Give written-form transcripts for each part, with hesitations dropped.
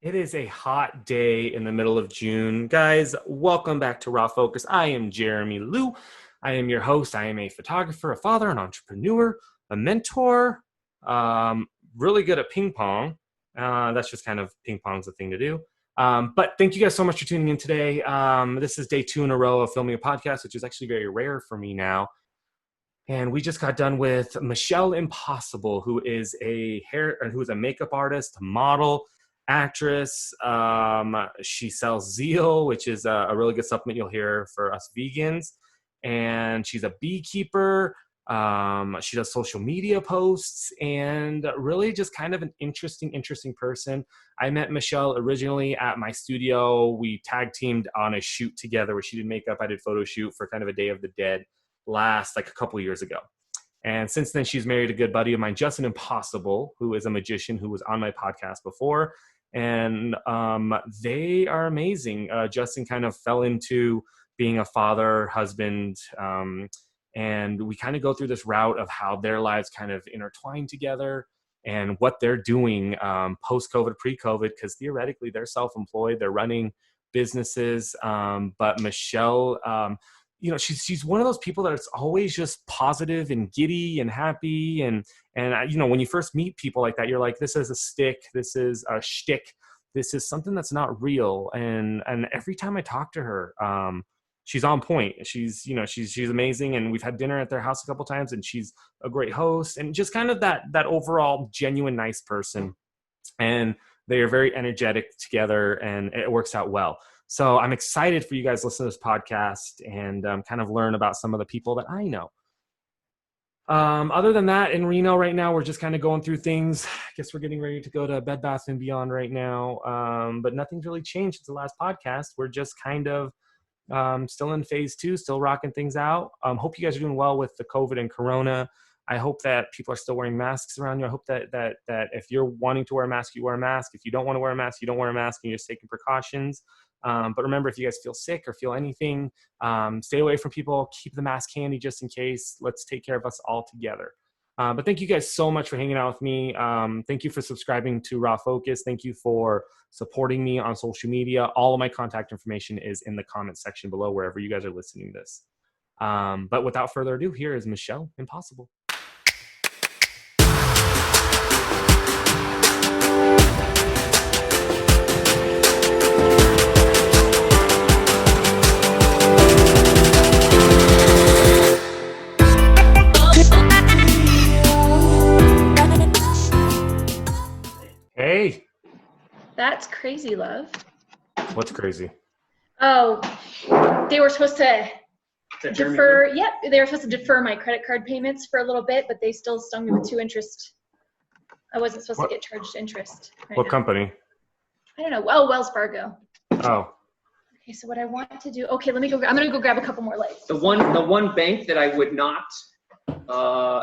It is a hot day in the middle of June. Guys, welcome back to Raw Focus. I am Jeramie Lou. I am your host. I am a photographer, a father, an entrepreneur, a mentor, really good at ping pong. That's just kind of ping pong's a thing to do. But thank you guys so much for tuning in today. This is day 2 in a row of filming a podcast, which is actually very rare for me now. And we just got done with Michelle Impossible, who is a makeup artist, model, actress. She sells Zeal, which is a really good supplement you'll hear for us vegans. And she's a beekeeper. She does social media posts and really just kind of an interesting person. I met Michelle originally at my studio. We tag teamed on a shoot together where she did makeup. I did photo shoot for kind of a Day of the Dead last like a couple years ago. And since then, she's married a good buddy of mine, Justin Impossible, who is a magician who was on my podcast before. And they are amazing. Justin kind of fell into being a father, husband, and we kind of go through this route of how their lives kind of intertwine together and what they're doing post-COVID, pre-COVID, because theoretically they're self-employed, they're running businesses. But Michelle, she's one of those people that it's always just positive and giddy and happy. And when you first meet people like that, you're like, this is a stick, this is a shtick, this is something that's not real. And every time I talk to her, she's on point. She's amazing. And we've had dinner at their house a couple times, and she's a great host and just kind of that overall genuine, nice person. And they are very energetic together, and it works out well. So I'm excited for you guys to listen to this podcast and kind of learn about some of the people that I know. Other than that, in Reno right now, we're just kind of going through things. I guess we're getting ready to go to Bed Bath & Beyond right now. But nothing's really changed since the last podcast. We're just kind of still in phase 2, still rocking things out. Hope you guys are doing well with the COVID and Corona. I hope that people are still wearing masks around you. I hope that if you're wanting to wear a mask, you wear a mask. If you don't want to wear a mask, you don't wear a mask, and you're just taking precautions. But remember, if you guys feel sick or feel anything, stay away from people. Keep the mask handy just in case. Let's take care of us all together. But thank you guys so much for hanging out with me. Thank you for subscribing to Raw Focus. Thank you for supporting me on social media. All of my contact information is in the comment section below, wherever you guys are listening to this. But without further ado, here is Michelle Impossible. Hey. That's crazy, love. What's crazy? Oh, they were supposed to defer. Yep, they were supposed to defer my credit card payments for a little bit, but they still stung me with 2 interest. I wasn't supposed to get charged interest. What company? I don't know. Oh, Wells Fargo. Oh. Okay, so what I want to do. Okay, let me go. I'm gonna go grab a couple more lights. The one bank that I would not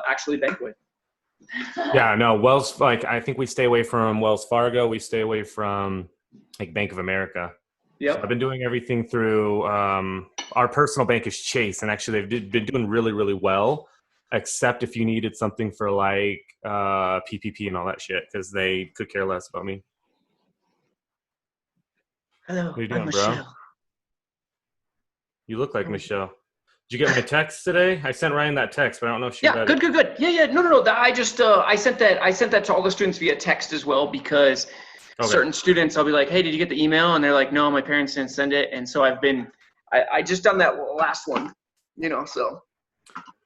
actually bank with. Yeah, no, I think we stay away from Wells Fargo. We stay away from like Bank of America. Yeah. So I've been doing everything through our personal bank is Chase, and actually they've been doing really, really well, except if you needed something for like PPP and all that shit, because they could care less about me. Hello, what are you doing, I'm bro? Michelle. You look like Michelle. Did you get my text today? I sent Ryan that text, but I don't know if she read good. it. Yeah. No. I just I sent that to all the students via text as well, because certain students, I'll be like, hey, did you get the email? And they're like, no, my parents didn't send it. And so I just done that last one, so.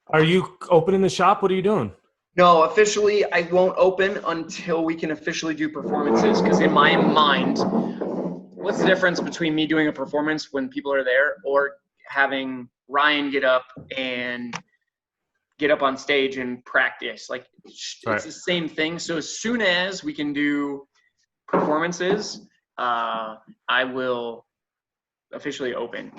Are you opening the shop? What are you doing? No, officially, I won't open until we can officially do performances, because in my mind, what's the difference between me doing a performance when people are there or having Ryan get up on stage and practice? Like, it's the same thing. So as soon as we can do performances, I will officially open.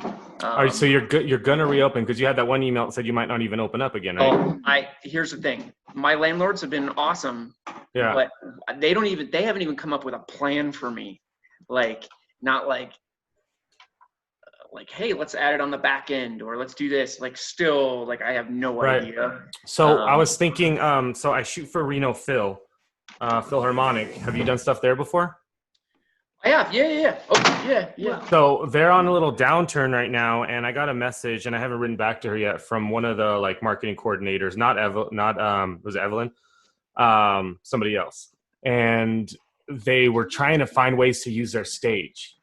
All right, so you're gonna reopen, because you had that one email that said you might not even open up again, right? Here's the thing. My landlords have been awesome. Yeah. But they haven't even come up with a plan for me. Like, not like, hey, let's add it on the back end, or let's do this. Like, still, like, I have no idea. So I was thinking, so I shoot for Reno Philharmonic. Have you done stuff there before? I have. Yeah. Oh, yeah. So they're on a little downturn right now, and I got a message, and I haven't written back to her yet from one of the like marketing coordinators, was it Evelyn? Somebody else. And they were trying to find ways to use their stage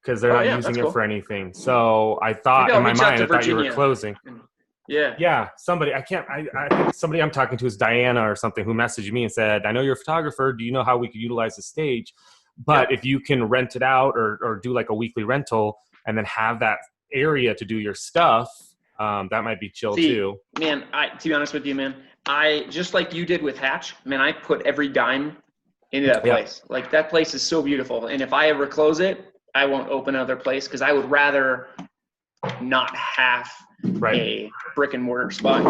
because they're not using it for anything. So I thought in my mind, I thought you were closing. Yeah. Somebody, I think somebody I'm talking to is Diana or something, who messaged me and said, I know you're a photographer. Do you know how we could utilize the stage? But if you can rent it out or do like a weekly rental and then have that area to do your stuff, that might be chill too. Man, to be honest with you, man, I just like you did with Hatch, man, I put every dime into that place. Like that place is so beautiful. And if I ever close it, I won't open another place because I would rather not have a brick and mortar spot.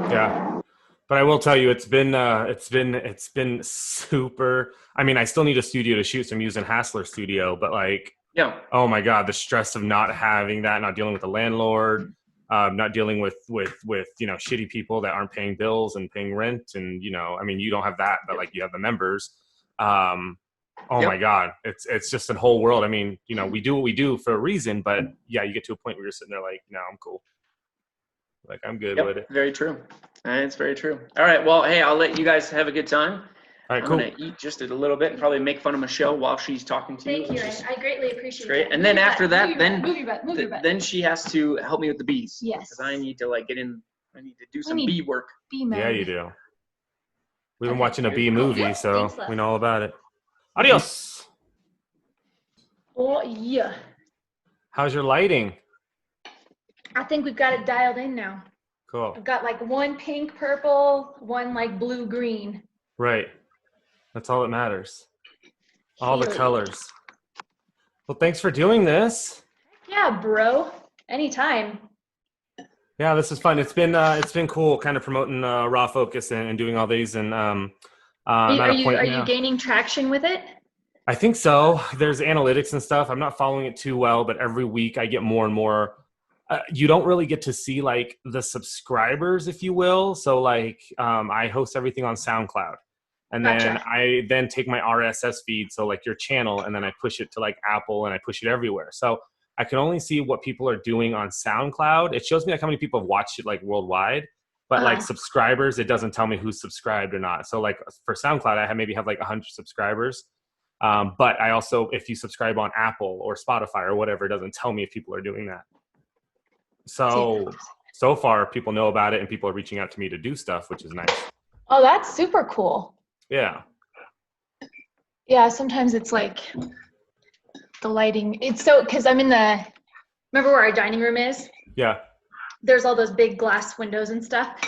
Yeah. But I will tell you, it's been super. I mean, I still need a studio to shoot, so I'm using Hassler Studio. But like, oh my God, the stress of not having that, not dealing with the landlord, not dealing with shitty people that aren't paying bills and paying rent, and I mean, you don't have that, but like you have the members. My God, it's just a whole world. I mean, we do what we do for a reason, but yeah, you get to a point where you're sitting there like, no, I'm cool. Like I'm good with it. Very true. It's very true. All right. Well, hey, I'll let you guys have a good time. All right, I'm going to eat just a little bit and probably make fun of Michelle while she's talking to you. Thank you. I greatly appreciate it. And then after that, then she has to help me with the bees. Yes. Because I need to I need to do some bee work. Yeah, you do. We've been watching a bee movie, so we know all about it. Adios. Oh, yeah. How's your lighting? I think we've got it dialed in now. Cool. I've got like one pink, purple, one like blue, green. Right. That's all that matters. All the colors. Well, thanks for doing this. Yeah, bro. Anytime. Yeah, this is fun. It's been cool kind of promoting Raw Focus and doing all these. And are you gaining traction with it? I think so. There's analytics and stuff. I'm not following it too well, but every week I get more and more. You don't really get to see like the subscribers, if you will. So like I host everything on SoundCloud, and then I take my RSS feed, so like your channel, and then I push it to like Apple, and I push it everywhere. So I can only see what people are doing on SoundCloud. It shows me like how many people have watched it like worldwide, but like subscribers, it doesn't tell me who's subscribed or not. So like for SoundCloud, I maybe have like 100 subscribers. But I also, if you subscribe on Apple or Spotify or whatever, it doesn't tell me if people are doing that. So far people know about it and people are reaching out to me to do stuff, which is nice. Oh, that's super cool. Yeah. Yeah. Sometimes it's like the lighting. It's cause I'm remember where our dining room is? Yeah. There's all those big glass windows and stuff.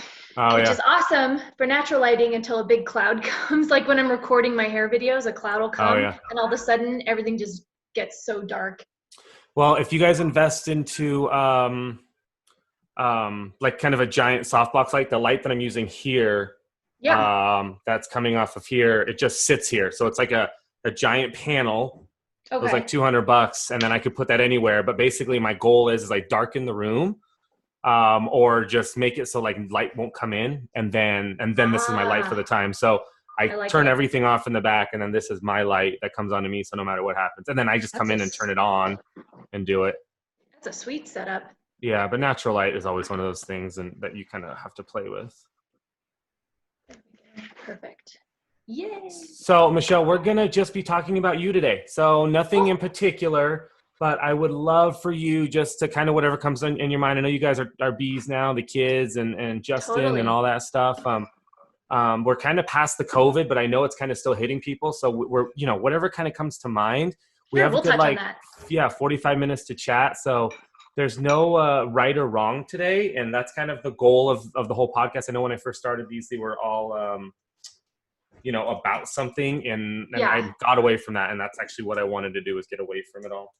Which is awesome for natural lighting until a big cloud comes. Like when I'm recording my hair videos, a cloud will come and all of a sudden everything just gets so dark. Well, if you guys invest into like kind of a giant softbox light, the light that I'm using here, that's coming off of here, it just sits here. So it's like a giant panel. It was like $200, and then I could put that anywhere. But basically my goal is like darken the room, or just make it so like light won't come in, and then this is my light for the time. So I turn everything off in the back, and then this is my light that comes onto me, so no matter what happens. And then I just come in and turn it on and do it. That's a sweet setup. Yeah, but natural light is always one of those things and that you kind of have to play with. Perfect. Yay! So, Michelle, we're going to just be talking about you today. So nothing in particular, but I would love for you just to kind of whatever comes in your mind. I know you guys are bees now, the kids and Justin and all that stuff. We're kind of past the COVID, but I know it's kind of still hitting people. So we're, whatever kind of comes to mind, we have a good 45 minutes to chat. So there's no right or wrong today. And that's kind of the goal of the whole podcast. I know when I first started these, they were all, about something, and I got away from that. And that's actually what I wanted to do, is get away from it all.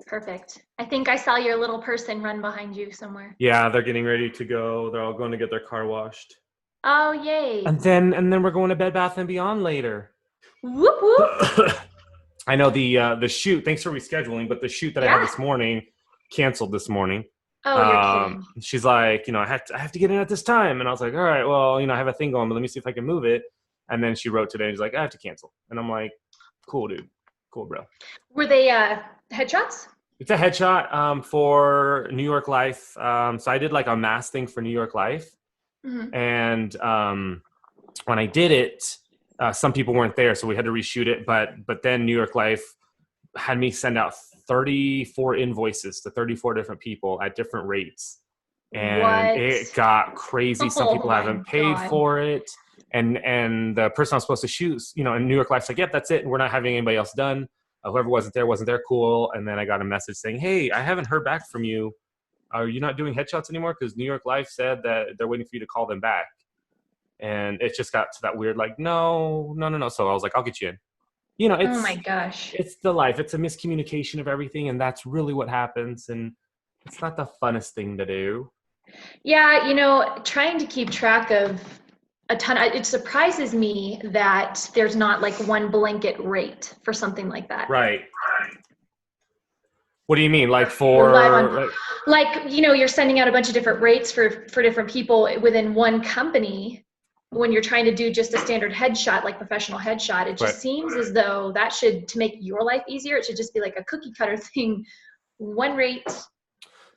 Perfect. I think I saw your little person run behind you somewhere. Yeah, they're getting ready to go. They're all going to get their car washed. Oh, yay. And then we're going to Bed Bath & Beyond later. Whoop, whoop. I know the shoot, thanks for rescheduling, but the shoot that I had this morning canceled this morning. Oh, you're kidding. She's like, I have to get in at this time. And I was like, all right, well, I have a thing going, but let me see if I can move it. And then she wrote today, and she's like, I have to cancel. And I'm like, cool, dude. Cool, bro. Were they headshots? It's a headshot for New York Life. So I did like a mass thing for New York Life. Mm-hmm. And when I did it, some people weren't there, so we had to reshoot it. But then New York Life had me send out 34 invoices to 34 different people at different rates. And What? it got crazy. Some Oh people my haven't paid God. for it. And the person I was supposed to shoot, in New York Life's like, yep, that's it. We're not having anybody else done. Whoever wasn't there, cool. And then I got a message saying, hey, I haven't heard back from you. Are you not doing headshots anymore? Because New York Life said that they're waiting for you to call them back. And it just got to that weird, like, no. So I was like, I'll get you in. Oh my gosh. It's the life. It's a miscommunication of everything. And that's really what happens. And it's not the funnest thing to do. Yeah, trying to keep track of a ton, it surprises me that there's not like one blanket rate for something like that. Right. What do you mean? Like you're sending out a bunch of different rates for different people within one company. When you're trying to do just a standard headshot, like professional headshot, it just seems as though that to make your life easier, it should just be like a cookie cutter thing. One rate,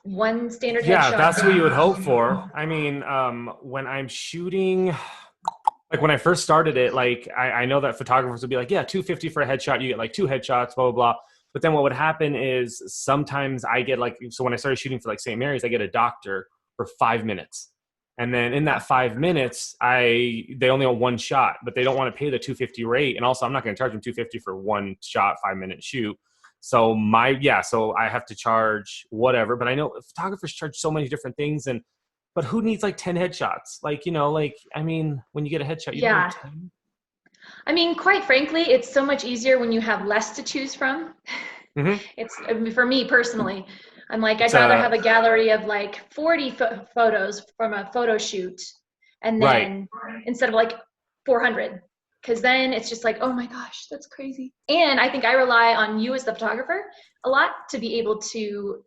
one standard headshot. Yeah, that's what you would hope for. I mean, when I'm shooting, like when I first started it, like I know that photographers would be like, yeah, $250 for a headshot. You get like 2 headshots, blah, blah, blah. But then what would happen is sometimes I get so when I started shooting for like St. Mary's, I get a doctor for 5 minutes. And then in that 5 minutes, they only want one shot, but they don't want to pay the $250 rate. And also I'm not going to charge them $250 for one shot, 5-minute shoot. So so I have to charge whatever, but I know photographers charge so many different things. But who needs like 10 headshots? I mean, when you get a headshot, you don't need 10. I mean, quite frankly, it's so much easier when you have less to choose from. Mm-hmm. For me personally, I'm like, I'd rather have a gallery of like 40 photos from a photo shoot, and then instead of like 400, because then it's just like, oh my gosh, that's crazy. And I think I rely on you as the photographer a lot to be able to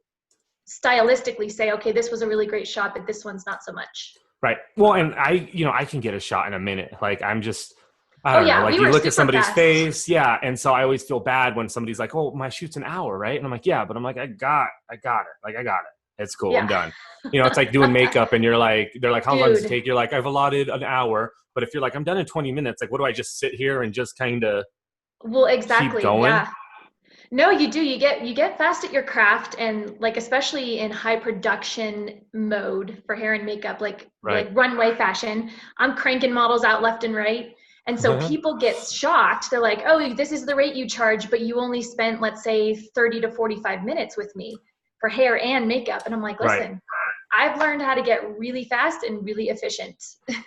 stylistically say, okay, this was a really great shot, but this one's not so much. Right. Well, and I can get a shot in a minute. Like I don't know, like you look at somebody's face. Yeah. And so I always feel bad when somebody's like, oh, my shoot's an hour. Right. And I'm like, yeah, but I'm like, I got it. Like, I got it. It's cool. Yeah. I'm done. It's like doing makeup and they're like, how long does it take? You're like, I've allotted an hour. But if you're like, I'm done in 20 minutes, like, what do I just sit here and just kind of keep going? Yeah. No, you do. You get fast at your craft, and like, especially in high production mode for hair and makeup, like runway fashion, I'm cranking models out left and right. And so people get shocked. They're like, oh, this is the rate you charge, but you only spent, let's say, 30 to 45 minutes with me for hair and makeup. And I'm like, listen, I've learned how to get really fast and really efficient.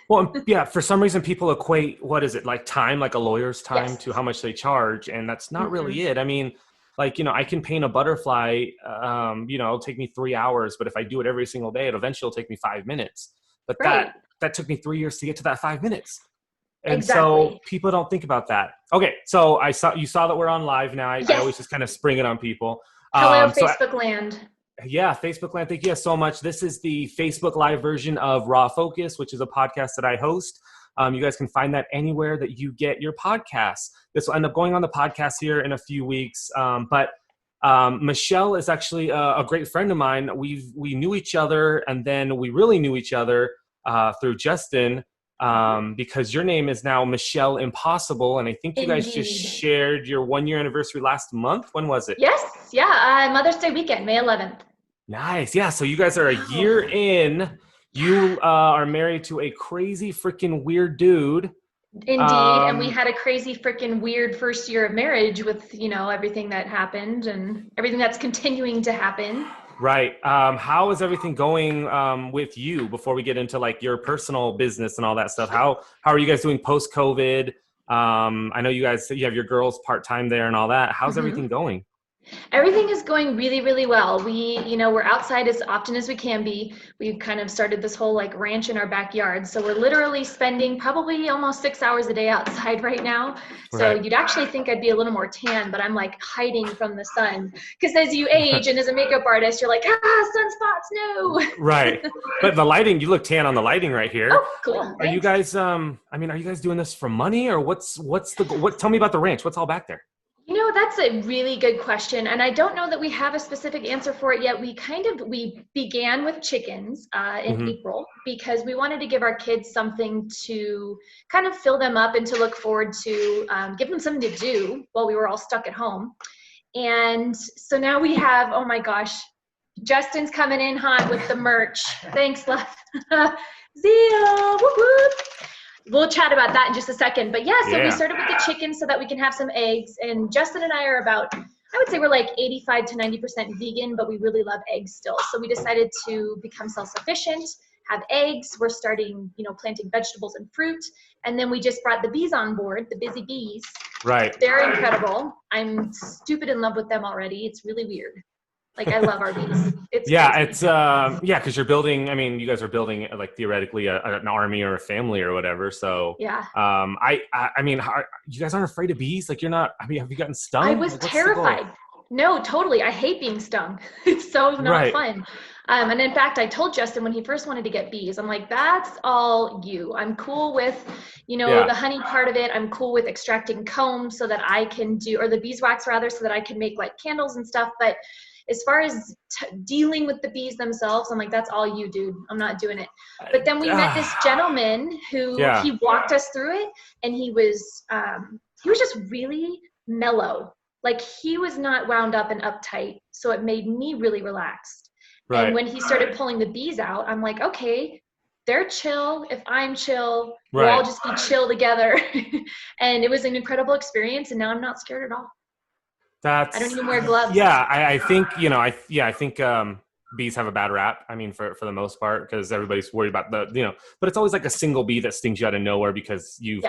Well, yeah, for some reason people equate, what is it, like time, like a lawyer's time to how much they charge. And that's not really it. I mean, like, I can paint a butterfly, it'll take me 3 hours, but if I do it every single day, eventually it'll take me 5 minutes. But that took me 3 years to get to that 5 minutes. And so people don't think about that. Okay, so you saw that we're on live now. I always just kind of spring it on people. Hello, Facebook land. Yeah, Facebook land. Thank you guys so much. This is the Facebook Live version of Raw Focus, which is a podcast that I host. You guys can find that anywhere that you get your podcasts. This will end up going on the podcast here in a few weeks. But Michelle is actually a great friend of mine. We knew each other, and then we really knew each other through Justin. Because your name is now Michelle Impossible, and I think you guys just shared your 1-year anniversary last month. When was it? Yes, yeah, Mother's Day weekend, May 11th. Nice, yeah. So you guys are a year in. You are married to a crazy freaking weird dude. Indeed, and we had a crazy freaking weird first year of marriage with everything that happened and everything that's continuing to happen. Right. How is everything going with you before we get into like your personal business and all that stuff? How are you guys doing post-COVID? I know you guys, you have your girls part-time there and all that. How's everything going? Everything is going really, really well. We're outside as often as we can be. We've kind of started this whole like ranch in our backyard. So we're literally spending probably almost 6 hours a day outside right now. So you'd actually think I'd be a little more tan, but I'm like hiding from the sun. Because as you age and as a makeup artist, you're like, sunspots, no. Right. But the lighting, you look tan on the lighting right here. Oh, cool. Are you guys, are you guys doing this for money or tell me about the ranch? What's all back there? That's a really good question. And I don't know that we have a specific answer for it yet. We began with chickens in April because we wanted to give our kids something to kind of fill them up and to look forward to, give them something to do while we were all stuck at home. And so now we have, oh my gosh, Justin's coming in hot with the merch. Thanks, love. Zio, whoop whoop. We'll chat about that in just a second. But so we started with the chickens so that we can have some eggs. And Justin and I are about, I would say we're like 85 to 90% vegan, but we really love eggs still. So we decided to become self-sufficient, have eggs. We're starting, planting vegetables and fruit. And then we just brought the bees on board, the busy bees. Right. They're incredible. I'm stupid in love with them already. It's really weird. Like, I love our bees. It's because you're building, you guys are building like theoretically an army or a family or whatever. So you guys aren't afraid of bees? Like, you're not, have you gotten stung? I was terrified. No, totally. I hate being stung. It's so not fun. And in fact, I told Justin when he first wanted to get bees, I'm like, that's all you. I'm cool with, the honey part of it. I'm cool with extracting comb so that I can or the beeswax rather, so that I can make like candles and stuff. But as far as dealing with the bees themselves, I'm like, that's all you, dude. I'm not doing it. But then we met this gentleman who he walked us through it, and he was just really mellow. Like, he was not wound up and uptight, so it made me really relaxed. Right. And when he started pulling the bees out, I'm like, okay, they're chill. If I'm chill, we'll all just be chill together. And it was an incredible experience, and now I'm not scared at all. I don't even wear gloves. Yeah, I think I think bees have a bad rap. For the most part, because everybody's worried about but it's always like a single bee that stings you out of nowhere because you've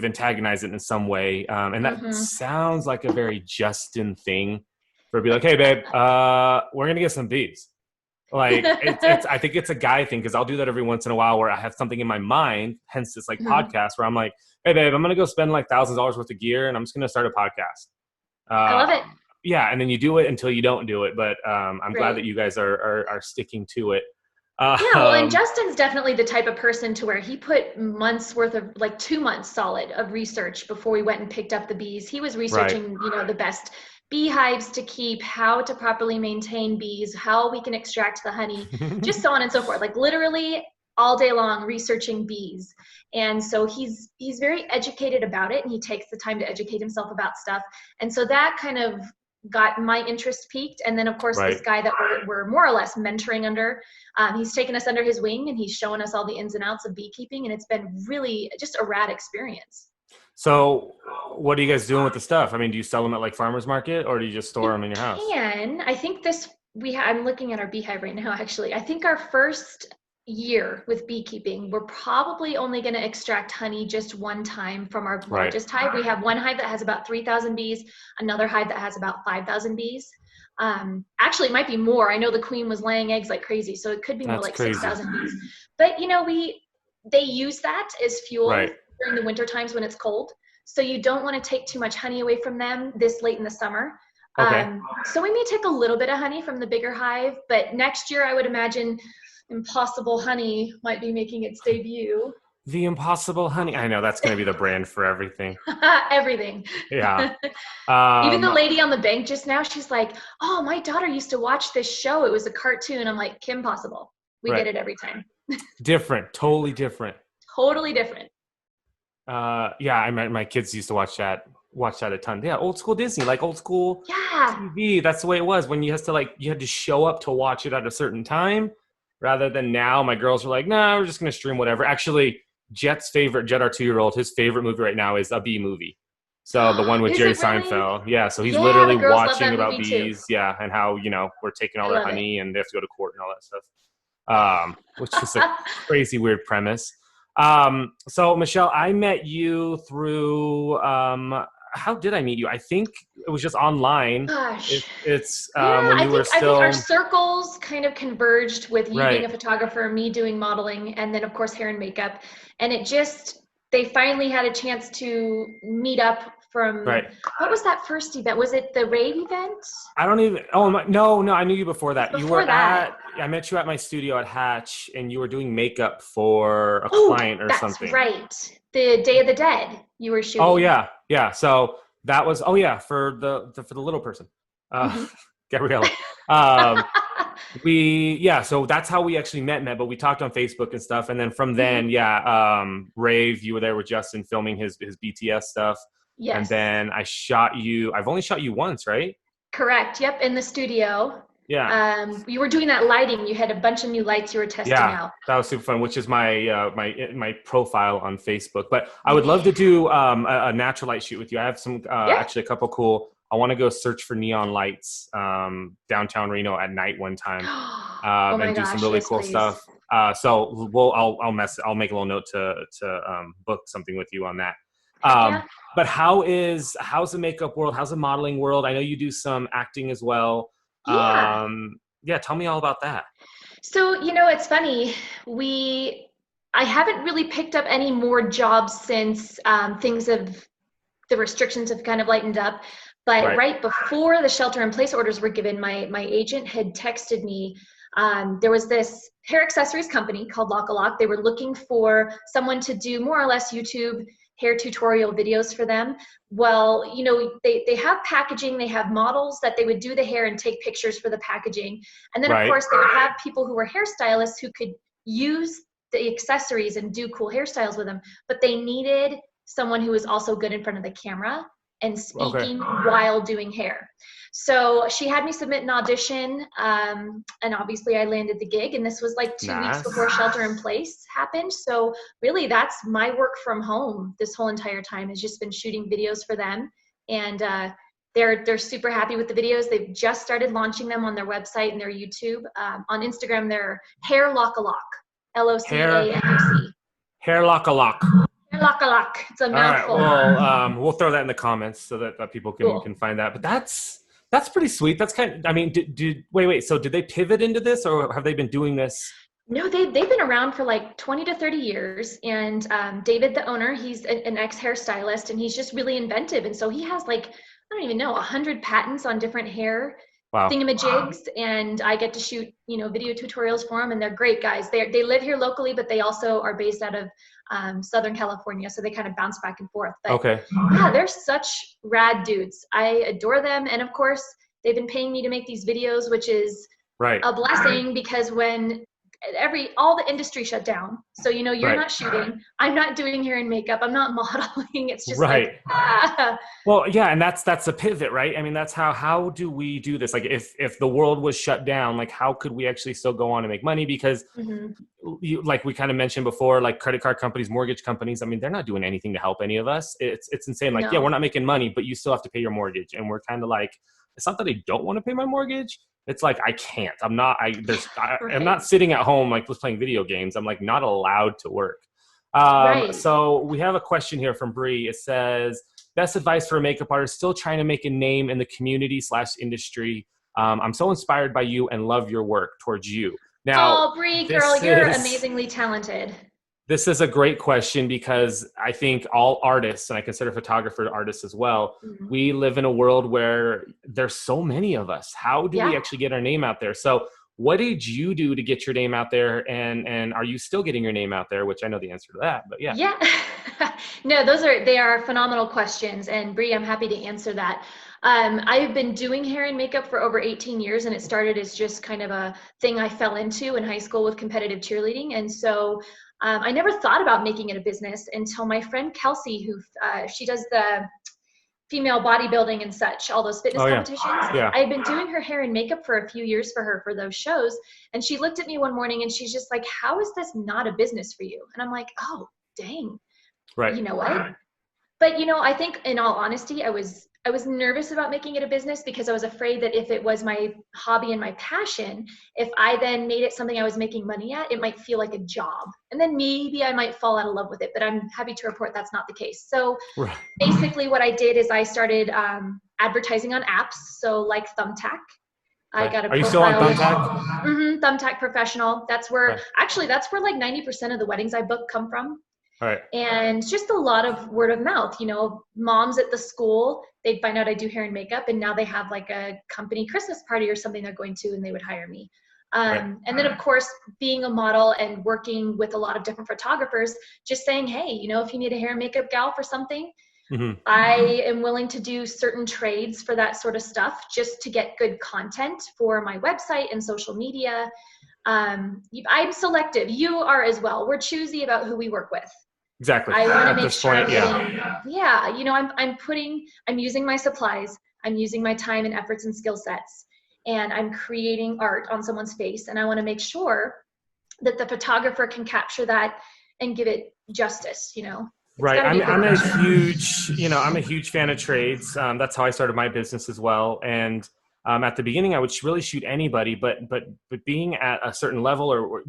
antagonized it in some way, and that sounds like a very Justin thing for be like, hey babe, we're gonna get some bees. Like, I think it's a guy thing, because I'll do that every once in a while where I have something in my mind, hence this like podcast where I'm like, hey babe, I'm gonna go spend like $1,000s worth of gear and I'm just gonna start a podcast. I love it. Yeah, and then you do it until you don't do it. But I'm glad that you guys are sticking to it. And Justin's definitely the type of person to where he put months worth of, like 2 months solid of research before we went and picked up the bees. He was researching, the best beehives to keep, how to properly maintain bees, how we can extract the honey, just so on and so forth. Like, literally all day long researching bees. And so he's very educated about it, and he takes the time to educate himself about stuff. And so that kind of got my interest peaked. And then of course, this guy that we're more or less mentoring under, he's taken us under his wing, and he's showing us all the ins and outs of beekeeping. And it's been really just a rad experience. So what are you guys doing with the stuff? Do you sell them at like farmer's market, or do you just store them in your house? I think I'm looking at our beehive right now, actually. I think our first year with beekeeping, we're probably only going to extract honey just one time from our largest hive. We have one hive that has about 3,000 bees, another hive that has about 5,000 bees. Actually, it might be more. I know the queen was laying eggs like crazy, so it could be more like 6,000 bees. But they use that as fuel during the winter times when it's cold. So you don't want to take too much honey away from them this late in the summer. So we may take a little bit of honey from the bigger hive, but next year I would imagine Impossible Honey might be making its debut. The Impossible Honey. I know, that's going to be the brand for everything. Everything. Yeah. Even the lady on the bank just now, she's like, oh, my daughter used to watch this show. It was a cartoon. I'm like, Kim Possible. We get it every time. Different. Totally different. Totally different. My kids used to watch that a ton. Yeah, old school Disney, like old school TV. That's the way it was when you had to show up to watch it at a certain time. Rather than now, my girls are like, nah, we're just going to stream whatever. Actually, Jet, our 2-year-old, his favorite movie right now is a bee movie. So the one with Jerry Seinfeld. Yeah, so he's literally watching about bees. Too. Yeah, and how, we're taking all their honey and they have to go to court and all that stuff. Which is a crazy, weird premise. So, Michelle, I met you through... how did I meet you? I think it was just online. Gosh. When you were still... I think our circles kind of converged with you being a photographer, me doing modeling, and then of course hair and makeup. And they finally had a chance to meet up from, what was that first event? Was it the rave event? I don't even, no, I knew you before that. I met you at my studio at Hatch, and you were doing makeup for a client or something. That's right. The Day of the Dead you were shooting. Oh, yeah. Yeah. So That was, oh yeah, for the little person, Mhm. Gabriella. So that's how we actually met, but we talked on Facebook and stuff. And then from then, Mhm. Rave, you were there with Justin filming his BTS stuff. And Yes. then I've only shot you once, right? Correct. Yep. In the studio. Yeah. You were doing that lighting. You had a bunch of new lights you were testing Yeah, out. that was super fun, which is my profile on Facebook. But I would love to Yeah. do a natural light shoot with you. I have some Yeah. actually a couple cool. I want to go search for neon lights downtown Reno at night one time Oh my and do some gosh. really Yes, cool please. stuff. So I'll make a little note to book something with you on that. Heck yeah. But how's the makeup world? How's the modeling world? I know you do some acting as well. Yeah. Yeah, tell me all about that. So, it's funny. I haven't really picked up any more jobs since the restrictions have kind of lightened up. But Right. right before the shelter in place orders were given, my agent had texted me. There was this hair accessories company called Lock a Lock. They were looking for someone to do more or less YouTube hair tutorial videos for them. Well, they have packaging, they have models that they would do the hair and take pictures for the packaging. And then of Right. course they would have people who were hairstylists who could use the accessories and do cool hairstyles with them, but they needed someone who was also good in front of the camera and Okay. speaking while doing hair. So she had me submit an audition, and obviously I landed the gig, and this was like 2 weeks Nice. before shelter in place happened. So really that's my work from home this whole entire time, has just been shooting videos for them. And they're super happy with the videos. They've just started launching them on their website and their YouTube. On Instagram, they're Hair Lock a Lock, Hair LOCANOC. hair lock a lock. Hair Lock a Lock. It's a All right. mouthful. Well, we'll throw that in the comments so that people can Cool. find that. But that's pretty sweet. That's kind of, I mean, wait. So did they pivot into this, or have they been doing this? No, they've been around for like 20 to 30 years. And David, the owner, he's an ex-hairstylist, and he's just really inventive. And so he has like, I don't even know, 100 patents on different hair Wow. thingamajigs. And I get to shoot, video tutorials for them. And they're great guys. They live here locally, but they also are based out of Southern California. So they kind of bounce back and forth. But Okay. yeah, they're such rad dudes. I adore them. And of course, they've been paying me to make these videos, which is Right. a blessing, because when all the industry shut down, so you're Right. not shooting, I'm not doing hair and makeup, I'm not modeling, it's just Right. like ah. Well, yeah, and that's a pivot, right? I mean, that's how do we do this? Like, if the world was shut down, like, how could we actually still go on and make money? Because, like we kind of mentioned before, like credit card companies, mortgage companies, I mean, they're not doing anything to help any of us. It's insane. Like, yeah, No. we're not making money, but you still have to pay your mortgage, and we're kind of like, it's not that I don't want to pay my mortgage. It's like I can't. I'm not. I'm not sitting at home like just playing video games. I'm like not allowed to work. Right. So we have a question here from Bree. It says, best advice for a makeup artist still trying to make a name in the community / industry. I'm so inspired by you and love your work. Towards you. Now, Oh, Bree, girl, you're amazingly talented. This is a great question, because I think all artists, and I consider photographer artists as well, we live in a world where there's so many of us. How do we actually get our name out there? So what did you do to get your name out there? And are you still getting your name out there? Which I know the answer to that, but yeah. Yeah. No, they are phenomenal questions. And Bree, I'm happy to answer that. I've been doing hair and makeup for over 18 years, and it started as just kind of a thing I fell into in high school with competitive cheerleading. And so I never thought about making it a business until my friend Kelsey, who she does the female bodybuilding and such, all those fitness competitions. Yeah. I had been doing her hair and makeup for a few years for her for those shows. And she looked at me one morning and she's just like, how is this not a business for you? And I'm like, oh, dang. Right. You know what? But I think in all honesty, I was nervous about making it a business, because I was afraid that if it was my hobby and my passion, if I then made it something I was making money at, it might feel like a job. And then maybe I might fall out of love with it, but I'm happy to report that's not the case. So basically what I did is I started advertising on apps. So like Thumbtack. I got a Are you still on Thumbtack? Thumbtack Professional. That's where that's where like 90% of the weddings I book come from. All right. And just a lot of word of mouth, moms at the school, they'd find out I do hair and makeup, and now they have like a company Christmas party or something they're going to, and they would hire me. And then of course, being a model and working with a lot of different photographers, just saying, hey, if you need a hair and makeup gal for something, I am willing to do certain trades for that sort of stuff just to get good content for my website and social media. I'm selective. You are as well. We're choosy about who we work with. Exactly. I want to At make this sure point, I'm using my supplies, I'm using my time and efforts and skill sets, and I'm creating art on someone's face. And I want to make sure that the photographer can capture that and give it justice, Right. I'm a huge fan of trades. That's how I started my business as well. And at the beginning, I would really shoot anybody, but being at a certain level, or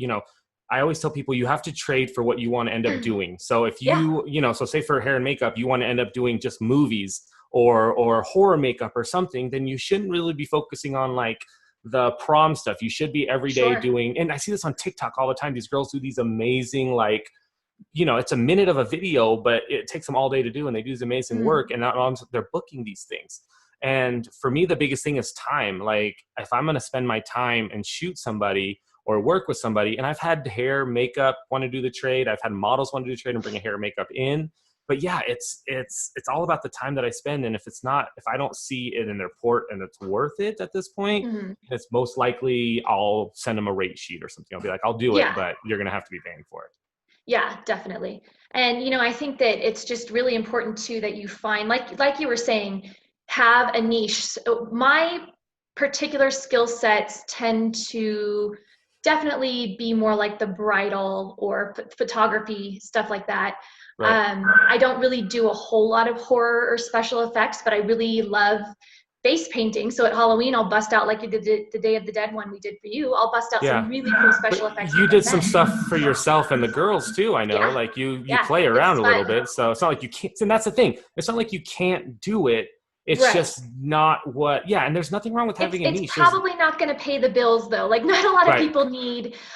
I always tell people you have to trade for what you want to end up doing. So if so say for hair and makeup, you want to end up doing just movies or horror makeup or something, then you shouldn't really be focusing on like the prom stuff. You should be every day doing, and I see this on TikTok all the time. These girls do these amazing, like, it's a minute of a video, but it takes them all day to do, and they do this amazing work, and they're booking these things. And for me, the biggest thing is time. Like, if I'm going to spend my time and shoot somebody or work with somebody, and I've had hair, makeup want to do the trade. I've had models want to do the trade and bring a hair and makeup in. But yeah, it's all about the time that I spend. And if I don't see it in their report and it's worth it at this point, it's most likely I'll send them a rate sheet or something. I'll be like, I'll do it, but you're going to have to be paying for it. Yeah, definitely. And, I think that it's just really important too, that you find, like you were saying, have a niche. So my particular skill sets tend to definitely be more like the bridal or photography, stuff like that. Right. I don't really do a whole lot of horror or special effects, but I really love face painting. So at Halloween, I'll bust out, like you did the Day of the Dead one we did for you. I'll bust out some really cool special effects. You did some stuff for yourself and the girls too, I know. Like you play around a little bit. So it's not like you can't, and that's the thing. It's not like you can't do it. It's just not and there's nothing wrong with having a niche. It's probably not going to pay the bills though. Like, not a lot of people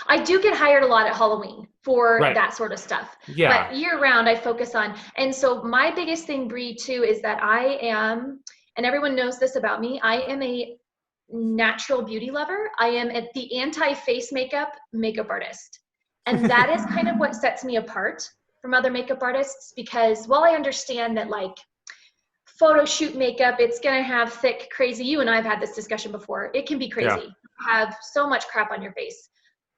I do get hired a lot at Halloween for that sort of stuff. Yeah. But year round I focus on. And so my biggest thing, Bree, too, is that I am, and everyone knows this about me, I am a natural beauty lover. I am the anti-face makeup artist. And that is kind of what sets me apart from other makeup artists, because while I understand that, like, photo shoot makeup, it's going to have thick, crazy, you and I have had this discussion before, it can be crazy, have so much crap on your face.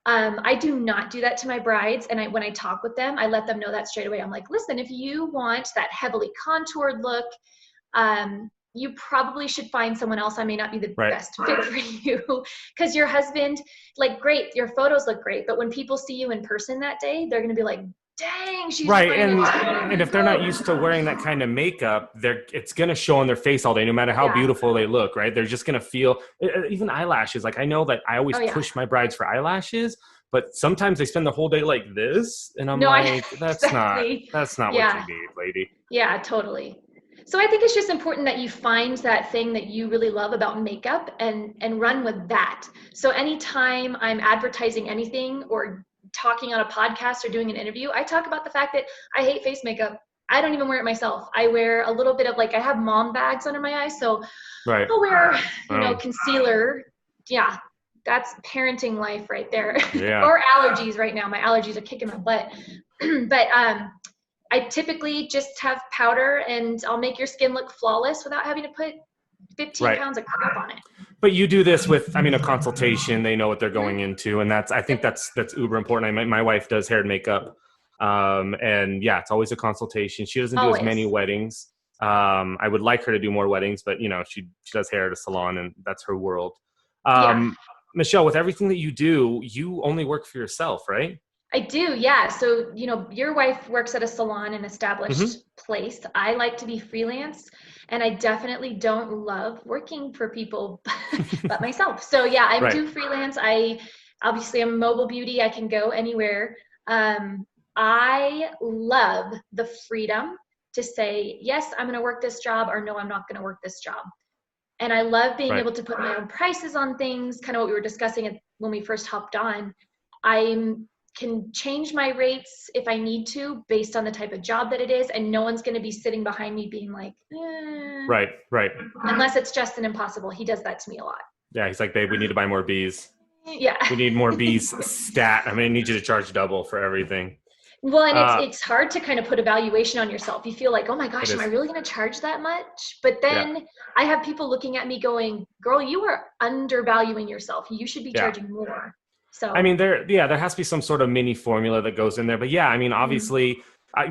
I do not do that to my brides. And when I talk with them, I let them know that straight away. I'm like, listen, if you want that heavily contoured look, you probably should find someone else. I may not be the best fit for you, because your husband, like, great, your photos look great, but when people see you in person that day, they're going to be like, dang, she's and if they're not used to wearing that kind of makeup, it's going to show on their face all day, no matter how beautiful they look, right? They're just going to feel, even eyelashes. Like, I know that I always push my brides for eyelashes, but sometimes they spend the whole day like this, and I'm that's not what you need, lady. Yeah, totally. So I think it's just important that you find that thing that you really love about makeup and run with that. So anytime I'm advertising anything or talking on a podcast or doing an interview, I talk about the fact that I hate face makeup. I don't even wear it myself. I wear a little bit of, like, I have mom bags under my eyes, so I'll wear, concealer. Yeah, that's parenting life right there. Yeah. Or allergies right now. My allergies are kicking my butt. But I typically just have powder, and I'll make your skin look flawless without having to put 15 pounds of crap on it. But you do this with, a consultation. They know what they're going into, and I think that's uber important. My wife does hair and makeup, and it's always a consultation. She doesn't do as many weddings. I would like her to do more weddings, but she does hair at a salon, and that's her world. Michelle, with everything that you do, you only work for yourself, right? I do, yeah. So, your wife works at a salon, an established place. I like to be freelance, and I definitely don't love working for people but myself. So yeah, I do freelance. Obviously I'm mobile beauty. I can go anywhere. I love the freedom to say, yes, I'm going to work this job, or no, I'm not going to work this job. And I love being able to put my own prices on things, kind of what we were discussing when we first hopped on. I can change my rates if I need to based on the type of job that it is, and no one's going to be sitting behind me being like, Right. Unless it's Justin Impossible. He does that to me a lot. Yeah, he's like, babe, we need to buy more bees. Yeah. We need more bees stat. I need you to charge double for everything. Well, and it's hard to kind of put a valuation on yourself. You feel like, oh my gosh, am I really going to charge that much? But then I have people looking at me going, girl, you are undervaluing yourself. You should be charging more. So I mean, there has to be some sort of mini formula that goes in there. But yeah, I mean, obviously,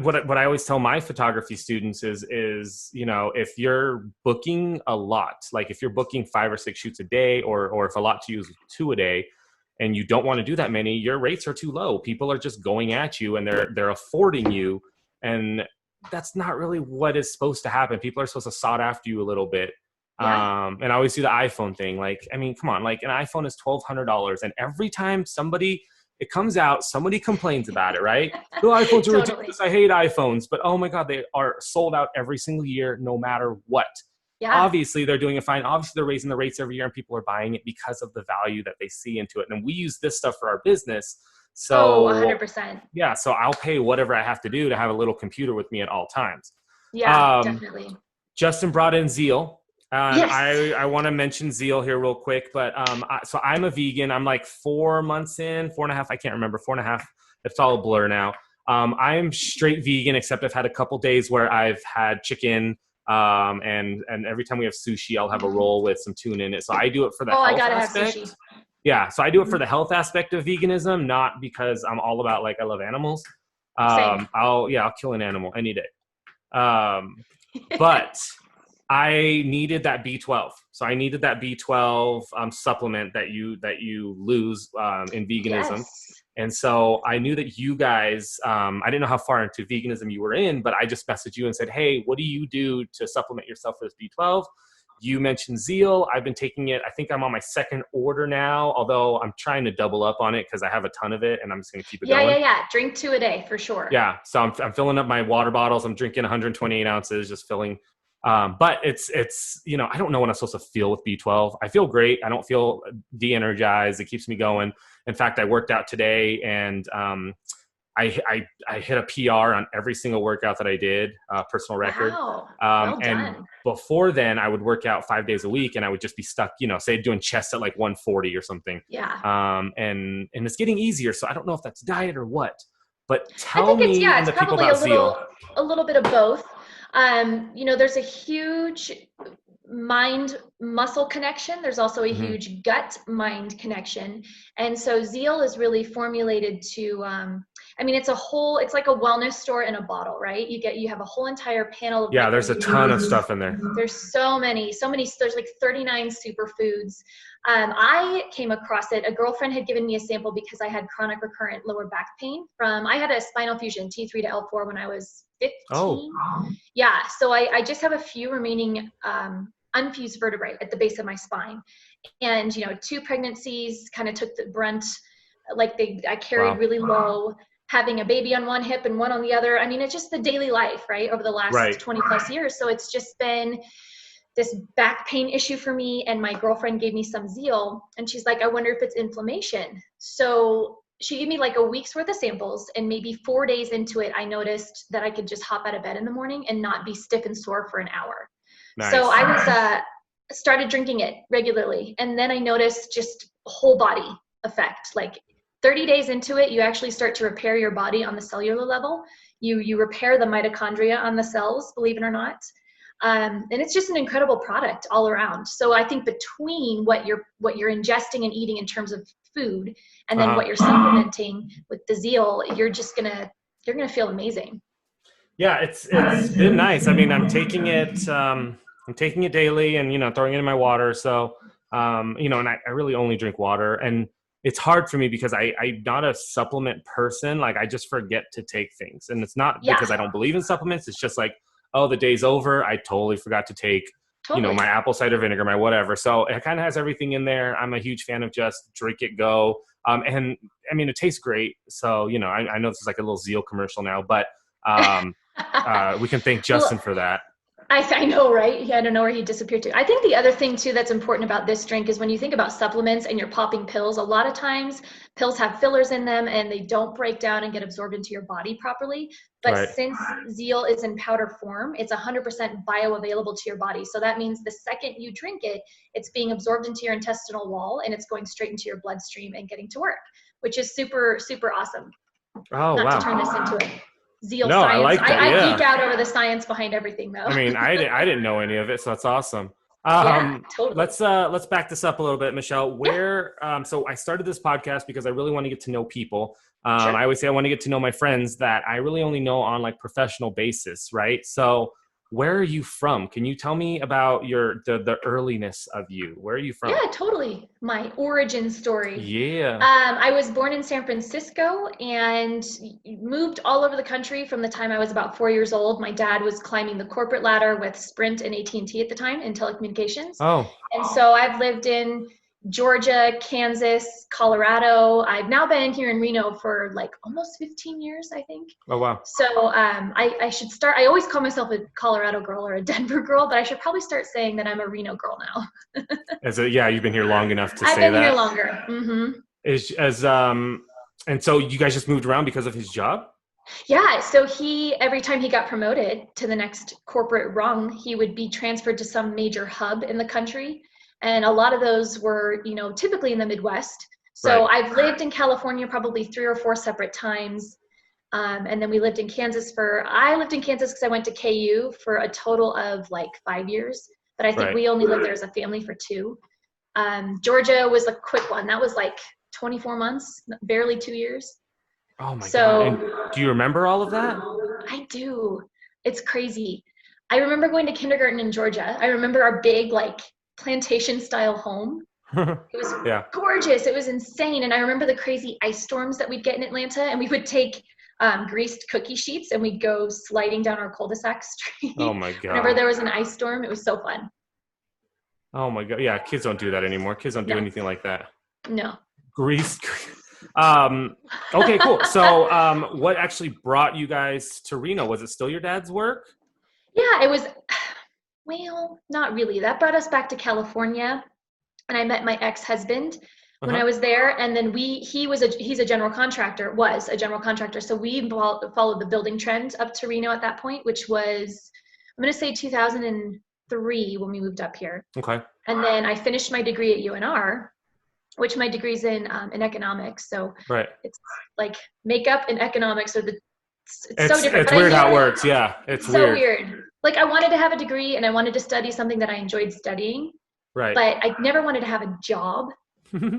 what I always tell my photography students is, you know, if you're booking a lot, like if you're booking 5 or 6 shoots a day, or if a lot to use 2 a day, and you don't want to do that many, your rates are too low. People are just going at you, and they're affording you, and that's not really what is supposed to happen. People are supposed to sought after you a little bit. And I always do the iPhone thing. Like, I mean, come on, like an iPhone is $1,200, and every time it comes out, somebody complains about it, right? The iPhones are ridiculous. I hate iPhones, but oh my God, they are sold out every single year, no matter what. Yeah. Obviously, they're doing it fine. Obviously, they're raising the rates every year, and people are buying it because of the value that they see into it. And we use this stuff for our business. So 100%. Yeah, so I'll pay whatever I have to do to have a little computer with me at all times. Yeah, definitely. Justin brought in Zeal. Yes. I want to mention Zeal here real quick, but so I'm a vegan. I'm like 4 months in, 4.5. I can't remember, 4.5. It's all a blur now. I'm straight vegan, except I've had a couple days where I've had chicken. And every time we have sushi, I'll have a roll with some tuna in it. So I do it for the health aspect. Have sushi. Yeah, so I do it for the health aspect of veganism, not because I'm all about, like, I love animals. I'll kill an animal any day. But I needed that B12. So I needed that B12 supplement that you lose in veganism. Yes. And so I knew that you guys, I didn't know how far into veganism you were in, but I just messaged you and said, hey, what do you do to supplement yourself with B12? You mentioned Zeal. I've been taking it. I think I'm on my 2nd order now, although I'm trying to double up on it because I have a ton of it, and I'm just going to keep it going. Yeah. Drink 2 a day for sure. Yeah. So I'm filling up my water bottles. I'm drinking 128 ounces, just filling. But it's, you know, I don't know what I'm supposed to feel with B12. I feel great. I don't feel de-energized. It keeps me going. In fact, I worked out today, and I hit a PR on every single workout that I did, personal record. Wow. Well and done. Before then, I would work out 5 days a week, and I would just be stuck, you know, say doing chest at like 140 or something. Yeah. And it's getting easier. So I don't know if that's diet or what, but tell me and the people about Zeal. A little bit of both. You know, there's a huge mind muscle connection. There's also a huge gut mind connection. And so Zeal is really formulated to, I mean, it's like a wellness store in a bottle, right? You have a whole entire panel of, there's a ton of stuff in there. There's so many, there's like 39 superfoods. I came across it. A girlfriend had given me a sample because I had chronic recurrent lower back pain I had a spinal fusion T3 to L4 when I was 15. Oh. Yeah. So I just have a few remaining, unfused vertebrae at the base of my spine. And, you know, 2 pregnancies kind of took the brunt, like I carried really low, having a baby on one hip and one on the other. I mean, it's just the daily life, right? Over the last 20 plus years. So it's just been this back pain issue for me. And my girlfriend gave me some Zeal, and she's like, I wonder if it's inflammation. So she gave me like a week's worth of samples, and maybe 4 days into it, I noticed that I could just hop out of bed in the morning and not be stiff and sore for an hour. Nice. So I was started drinking it regularly, and then I noticed just whole body effect. Like 30 days into it, you actually start to repair your body on the cellular level. You repair the mitochondria on the cells, believe it or not. And it's just an incredible product all around. So I think between what you're ingesting and eating in terms of food, and then what you're supplementing with the Zeal, you're gonna feel amazing. Yeah, it's been nice. I mean, I'm taking it daily, and, you know, throwing it in my water. So, you know, and I really only drink water, and it's hard for me because I'm not a supplement person. Like, I just forget to take things, and it's not because I don't believe in supplements. It's just like, oh, the day's over. I totally forgot to take, you know, my apple cider vinegar, my whatever. So it kind of has everything in there. I'm a huge fan of just drink it, go. And I mean, it tastes great. So, you know, I know this is like a little Zeal commercial now, but we can thank Justin for that. I know, right? Yeah, I don't know where he disappeared to. I think the other thing too that's important about this drink is when you think about supplements and you're popping pills, a lot of times pills have fillers in them and they don't break down and get absorbed into your body properly. But since Zeal is in powder form, it's 100% bioavailable to your body. So that means the second you drink it, it's being absorbed into your intestinal wall and it's going straight into your bloodstream and getting to work, which is super, super awesome. Oh, Not to wow. turn this into a zeal No, I science. like that. I Yeah. geek out over the science behind everything, though. I mean, I didn't know any of it, so that's awesome. Yeah, totally. Let's back this up a little bit, Michelle. Yeah. So I started this podcast because I really want to get to know people. Sure. I always say I want to get to know my friends that I really only know on like professional basis, right? So where are you from? Can you tell me about the earliness of you? Where are you from? Yeah, totally. My origin story. Yeah. I was born in San Francisco and moved all over the country from the time I was about 4 years old. My dad was climbing the corporate ladder with Sprint and AT&T at the time in telecommunications. Oh. And so I've lived in Georgia, Kansas, Colorado. I've now been here in Reno for like almost 15 years, I think. Oh, wow. So I should start, I always call myself a Colorado girl or a Denver girl, but I should probably start saying that I'm a Reno girl now. Yeah, you've been here long enough to I've say been that. here longer. Mm-hmm. And so you guys just moved around because of his job? Yeah, so every time he got promoted to the next corporate rung, he would be transferred to some major hub in the country. And a lot of those were, typically in the Midwest. So Right. I've lived in California probably 3 or 4 separate times. And then I lived in Kansas because I went to KU for a total of like 5 years. But I think Right. we only lived there as a family for 2. Georgia was a quick one. That was like 24 months, barely 2 years. Oh my So, God. And do you remember all of that? I do. It's crazy. I remember going to kindergarten in Georgia. I remember our big like plantation style home. It was Yeah. gorgeous. It was insane. And I remember the crazy ice storms that we'd get in Atlanta, and we would take greased cookie sheets and we'd go sliding down our cul-de-sac street. Oh my God. Whenever there was an ice storm, it was so fun. Oh my God. Yeah, kids don't do that anymore. Kids don't do No. anything like that. No. Grease. Okay, cool. So what actually brought you guys to Reno? Was it still your dad's work? Yeah, it was, well, not really. That brought us back to California, and I met my ex-husband when I was there. And then he's a general contractor, was a general contractor. So we followed the building trend up to Reno at that point, which was, I'm going to say 2003 when we moved up here. Okay. And then I finished my degree at UNR, which my degree's in economics. So Right. it's like makeup and economics are it's so different. It's But weird how it works. Yeah, it's so weird. weird. Like I wanted to have a degree and I wanted to study something that I enjoyed studying, Right. but I never wanted to have a job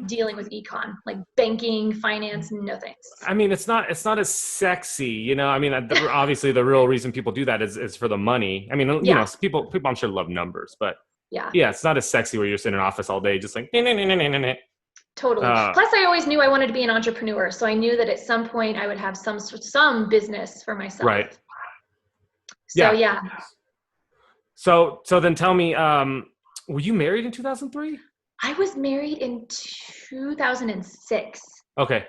dealing with econ, like banking, finance, no thanks. I mean, it's not as sexy, I mean, obviously the real reason people do that is for the money. I mean, people I'm sure love numbers, but yeah, it's not as sexy where you're sitting in an office all day just like totally. Plus I always knew I wanted to be an entrepreneur, so I knew that at some point I would have some business for myself. Right. So yeah. So then tell me, were you married in 2003? I was married in 2006. Okay.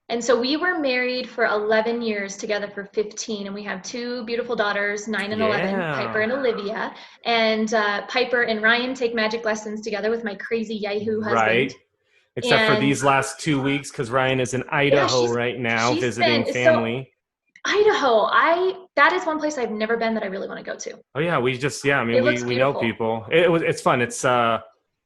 And so we were married for 11 years, together for 15, and we have 2 beautiful daughters, 9 and 11, Piper and Olivia. And Piper and Ryan take magic lessons together with my crazy Yahoo husband. Right. Except for these last 2 weeks, because Ryan is in Idaho right now visiting family. Idaho, that is one place I've never been that I really want to go to. Oh yeah, we know people. It's fun. It's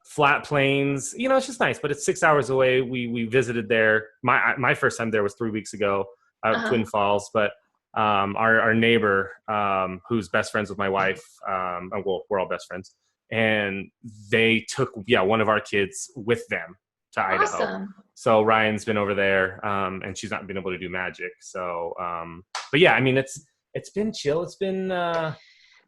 flat plains. It's just nice, but it's 6 hours away. We visited there. My first time there was 3 weeks ago out of Twin Falls, but our neighbor, who's best friends with my wife, we're all best friends, and they took one of our kids with them to Idaho. Awesome. So Ryan's been over there, and she's not been able to do magic. So, but yeah, I mean, it's been chill. It's been.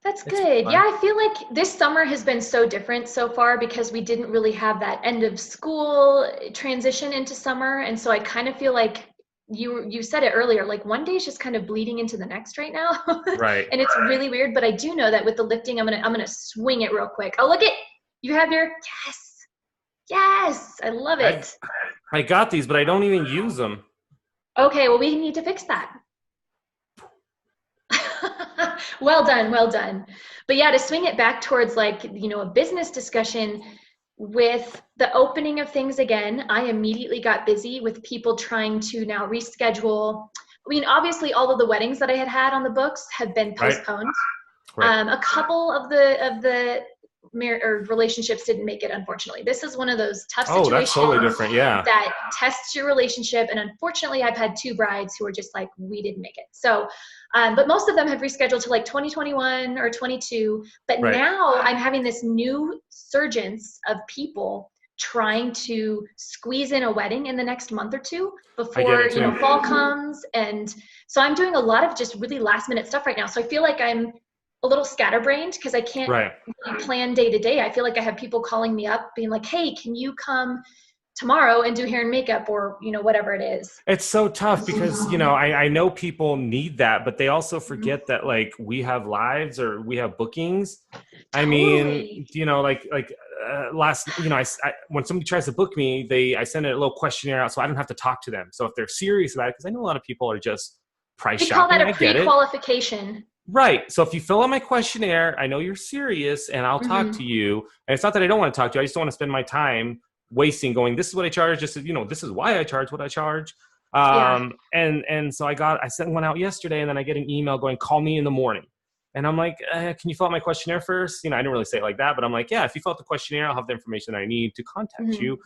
That's good. Fun. Yeah, I feel like this summer has been so different so far because we didn't really have that end of school transition into summer, and so I kind of feel like you said it earlier, like one day is just kind of bleeding into the next right now. Right. And it's really weird, but I do know that with the lifting, I'm gonna swing it real quick. Oh, look it! You have your yes, I love it. I got these, but I don't even use them. Okay, well we need to fix that. Well done. But yeah, to swing it back towards like, a business discussion with the opening of things again, I immediately got busy with people trying to now reschedule. I mean, obviously all of the weddings that I had on the books have been postponed. Right. A couple of the or relationships didn't make it, unfortunately. This is one of those tough Oh, situations that's totally different. Yeah. that tests your relationship. And unfortunately, I've had 2 brides who were just like, we didn't make it. So, but most of them have rescheduled to like 2021 or 22. But Right. now I'm having this new surgence of people trying to squeeze in a wedding in the next month or 2 before, fall comes. And so I'm doing a lot of just really last minute stuff right now. So I feel like I'm a little scatterbrained because I can't really plan day to day. I feel like I have people calling me up being like, hey, can you come tomorrow and do hair and makeup, or, whatever it is. It's so tough because, I know people need that, but they also forget that like we have lives or we have bookings. Totally. I mean, last, when somebody tries to book me, I send a little questionnaire out so I don't have to talk to them. So if they're serious about it, because I know a lot of people are just price shopping. We call that a pre-qualification. Right. So if you fill out my questionnaire, I know you're serious and I'll talk to you. And it's not that I don't want to talk to you. I just don't want to spend my time wasting going, this is what I charge. Just, this is why I charge what I charge. And so I sent one out yesterday, and then I get an email going, call me in the morning. And I'm like, can you fill out my questionnaire first? I didn't really say it like that, but I'm like, yeah, if you fill out the questionnaire, I'll have the information that I need to contact you.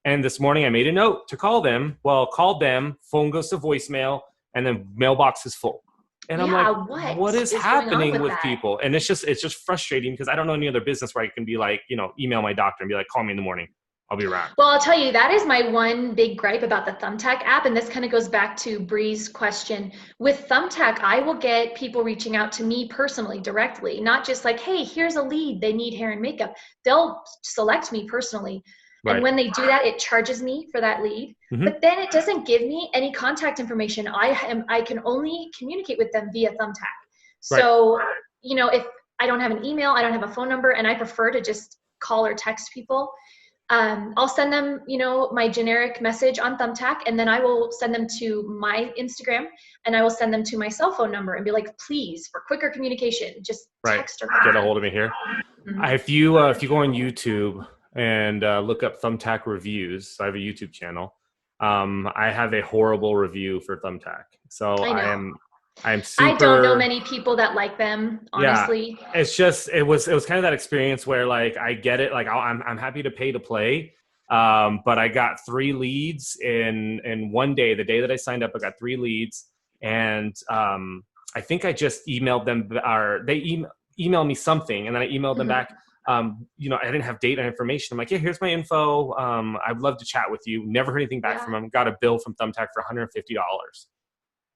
And this morning I made a note to call them. Well, called them, phone goes to voicemail, and then mailbox is full. And I'm like, what is happening with people? And it's just frustrating because I don't know any other business where I can be like, email my doctor and be like, call me in the morning. I'll be around. Well, I'll tell you, that is my one big gripe about the Thumbtack app. And this kind of goes back to Bree's question. With Thumbtack, I will get people reaching out to me personally, directly, not just like, hey, here's a lead. They need hair and makeup. They'll select me personally. Right. And when they do that, it charges me for that lead. But then it doesn't give me any contact information. I can only communicate with them via Thumbtack. So, if I don't have an email, I don't have a phone number, and I prefer to just call or text people, I'll send them, my generic message on Thumbtack, and then I will send them to my Instagram, and I will send them to my cell phone number and be like, please, for quicker communication, just text or call. Get a hold of me here. If you go on YouTube and look up Thumbtack reviews, I have a YouTube channel. I have a horrible review for Thumbtack. So I'm super, I don't know many people that like them, honestly. Yeah, it's just, it was kind of that experience where like, I get it. Like I'm happy to pay to play. But I got 3 leads in one day. The day that I signed up, I got 3 leads. And I think I just emailed them, or they emailed me something. And then I emailed them back. I didn't have data information. I'm like, yeah, here's my info. I'd love to chat with you. Never heard anything back from them. Got a bill from Thumbtack for $150.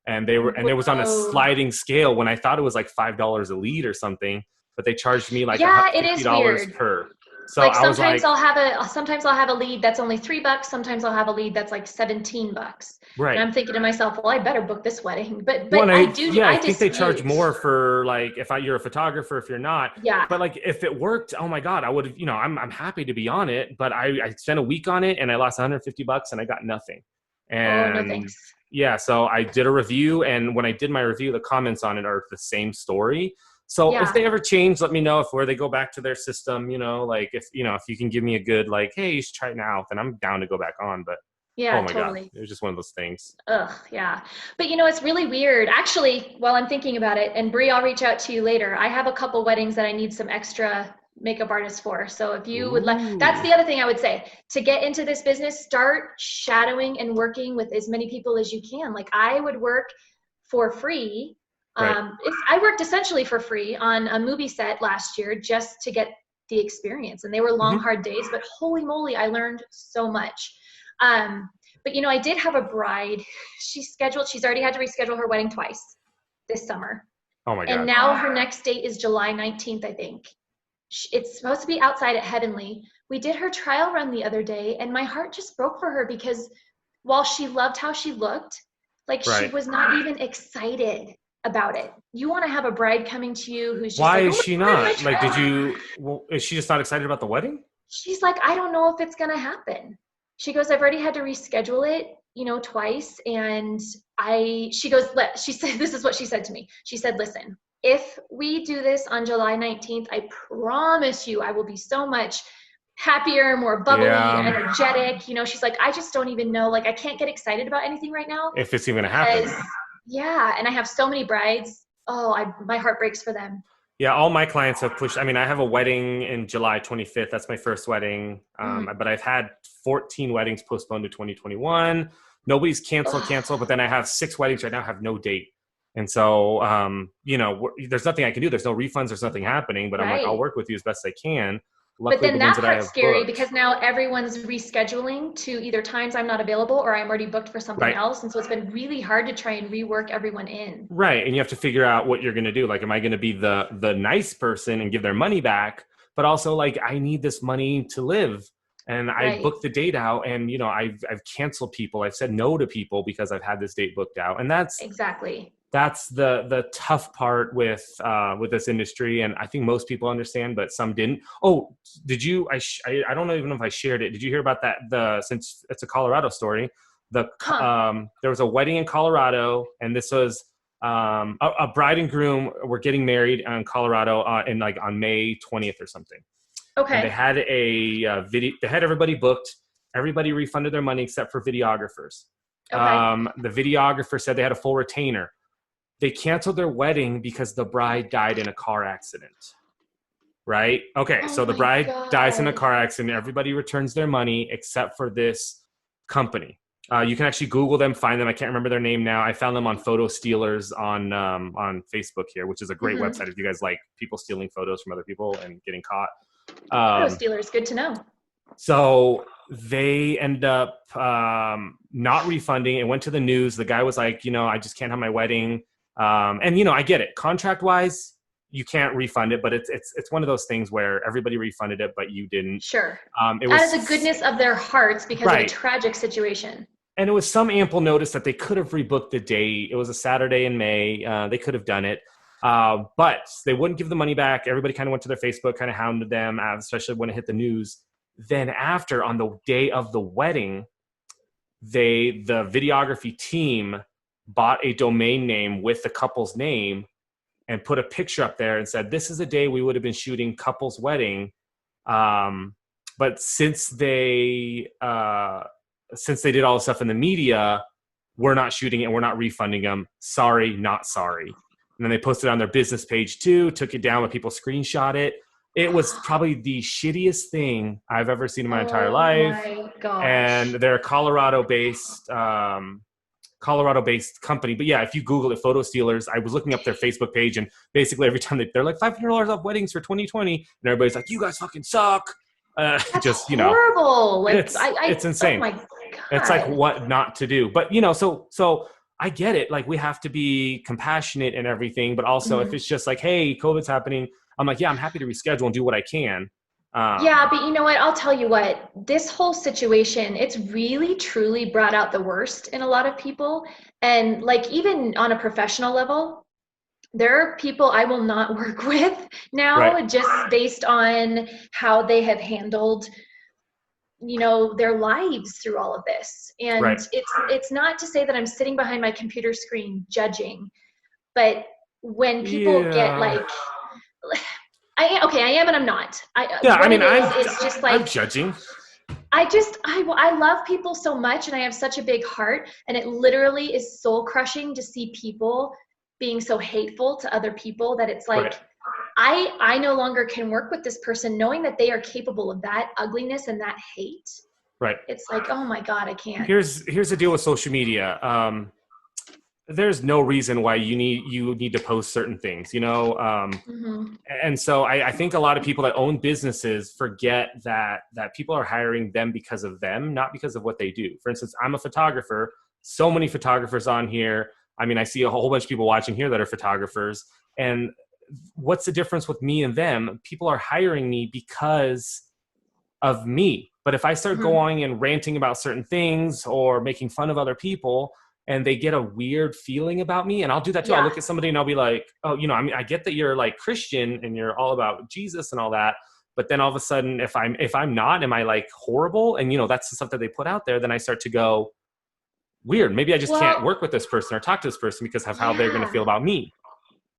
And it was on a sliding scale when I thought it was like $5 a lead or something, but they charged me like $50 per. So like sometimes I'll have a lead that's only $3. Sometimes I'll have a lead that's like $17. Right. And I'm thinking to myself, well, I better book this wedding. But I think they charge more for like, if you're a photographer, if you're not. Yeah. But like, if it worked, oh my God, I would have, I'm happy to be on it, but I spent a week on it and I lost $150 and I got nothing. And no thanks. Yeah, so I did a review, and when I did my review, the comments on it are the same story. So if they ever change, let me know. Where they go back to their system, like if you can give me a good like, hey, you should try it now, then I'm down to go back on. But yeah, oh my totally. God, it was just one of those things. Ugh, yeah. But it's really weird. Actually, while I'm thinking about it, and Bree, I'll reach out to you later. I have a couple weddings that I need some extra makeup artists for. So if you would like, that's the other thing I would say, to get into this business, start shadowing and working with as many people as you can. Like I would work for free. I worked essentially for free on a movie set last year just to get the experience. And they were long, hard days, but holy moly, I learned so much. But I did have a bride. She's already had to reschedule her wedding twice this summer. Oh my God. And now her next date is July 19th, I think. It's supposed to be outside at Heavenly. We did her trial run the other day, and my heart just broke for her because while she loved how she looked, like she was not even excited about it. You want to have a bride coming to you who's just why is she not? Like, is she just not excited about the wedding? She's like, I don't know if it's going to happen. She goes, I've already had to reschedule it, twice. And she said, this is what she said to me. She said, listen, if we do this on July 19th, I promise you I will be so much happier, more bubbly, energetic. She's like, I just don't even know. Like, I can't get excited about anything right now. If it's even going to happen. Yeah. And I have so many brides. Oh, my heart breaks for them. Yeah, all my clients have pushed. I mean, I have a wedding in July 25th. That's my first wedding. But I've had 14 weddings postponed to 2021. Nobody's canceled. But then I have 6 weddings right now have no date. And so, there's nothing I can do. There's no refunds. There's nothing happening. But I'm like, I'll Right. work with you as best I can. But Luckily, then the ones that that I part's have scary booked. because now everyone's rescheduling to either times I'm not available or I'm already booked for something Right. else. And so it's been really hard to try and rework everyone in. Right. And you have to figure out what you're going to do. Like, am I going to be the nice person and give their money back? But also, like, I need this money to live. And I Right. booked the date out, and I've canceled people. I've said no to people because I've had this date booked out, and Exactly. that's the tough part with this industry. And I think most people understand, but some didn't. Oh, did you? I don't even know if I shared it. Did you hear about that? Since it's a Colorado story, Huh. there was a wedding in Colorado, and this was a bride and groom were getting married in Colorado on May 20th or something. And they Okay. had a video. They had everybody booked. Everybody refunded their money except for videographers. Okay. The videographer said they had a full retainer. They canceled their wedding because the bride died in a car accident. Right? Okay, Oh so the my bride dies in a God. car accident. Everybody returns their money except for this company. You can actually Google them, find them. I can't remember their name now. I found them on Photo Stealers on Facebook here, which is a great Mm-hmm. website if you guys like people stealing photos from other people and getting caught. Photo Um, stealers, good to know. so they end up not refunding. It went to the news. The guy was like, I just can't have my wedding. And I get it. Contract wise, you can't refund it, but it's one of those things where everybody refunded it, but you didn't. Sure. It Out of was the goodness of their hearts because of a right. tragic situation. And it was some ample notice that they could have rebooked the date. It was a Saturday in May. They could have done it. But they wouldn't give the money back. Everybody kind of went to their Facebook, kind of hounded them, especially when it hit the news. Then after, on the day of the wedding, the videography team bought a domain name with the couple's name and put a picture up there and said, this is a day we would have been shooting couple's wedding. But since they did all the stuff in the media, we're not shooting it and we're not refunding them. Sorry, not sorry. And then they posted it on their business page too, took it down when people screenshot it. It was probably the shittiest thing I've ever seen in my entire Oh life. my gosh. And they're a Colorado-based company. But yeah, if you Google it, Photo Stealers, I was looking up their Facebook page, and basically every time they're like $500 off weddings for 2020, and everybody's like, you guys fucking suck. That's Just, horrible. Like it's insane. Oh my God. It's like what not to do. But so I get it. Like, we have to be compassionate and everything, but also if it's just like, hey, COVID's happening, I'm like, yeah, I'm happy to reschedule and do what I can. Yeah, but you know what? I'll tell you what, this whole situation, it's really truly brought out the worst in a lot of people. And like, even on a professional level, there are people I will not work with now, Right. just based on how they have handled, their lives through all of this. And Right. it's not to say that I'm sitting behind my computer screen judging, but when people get like, I am and I'm not. It's just like, I'm judging. I love people so much and I have such a big heart, and it literally is soul crushing to see people being so hateful to other people that it's like, right. I no longer can work with this person knowing that they are capable of that ugliness and that hate. Right. It's like, oh my God, I can't. Here's the deal with social media. There's no reason why you need to post certain things, And so I think a lot of people that own businesses forget that people are hiring them because of them, not because of what they do. For instance, I'm a photographer. So many photographers on here. I mean, I see a whole bunch of people watching here that are photographers. And what's the difference with me and them? People are hiring me because of me. But if I start going and ranting about certain things or making fun of other people, and they get a weird feeling about me, and I'll do that too. Yeah. I'll look at somebody and I'll be like, oh, I mean, I get that you're like Christian and you're all about Jesus and all that. But then all of a sudden, if I'm not, am I like horrible? And that's the stuff that they put out there. Then I start to go, weird. Maybe I just can't work with this person or talk to this person because of how they're going to feel about me.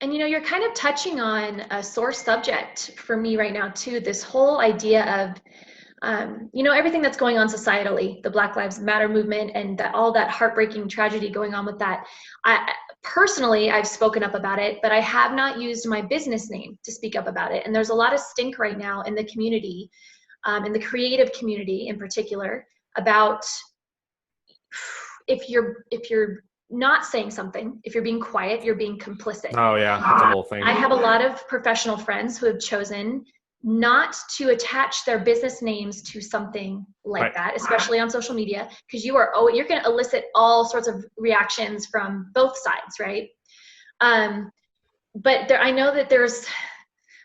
And you're kind of touching on a sore subject for me right now too. This whole idea of, everything that's going on societally, the Black Lives Matter movement, and all that heartbreaking tragedy going on with that. personally, I've spoken up about it, but I have not used my business name to speak up about it. And there's a lot of stink right now in the community, in the creative community in particular, about if you're not saying something, if you're being quiet, you're being complicit. Oh yeah, that's a whole thing. I have a lot of professional friends who have chosen not to attach their business names to something like that, especially on social media, because you're going to elicit all sorts of reactions from both sides, right? But I know that there's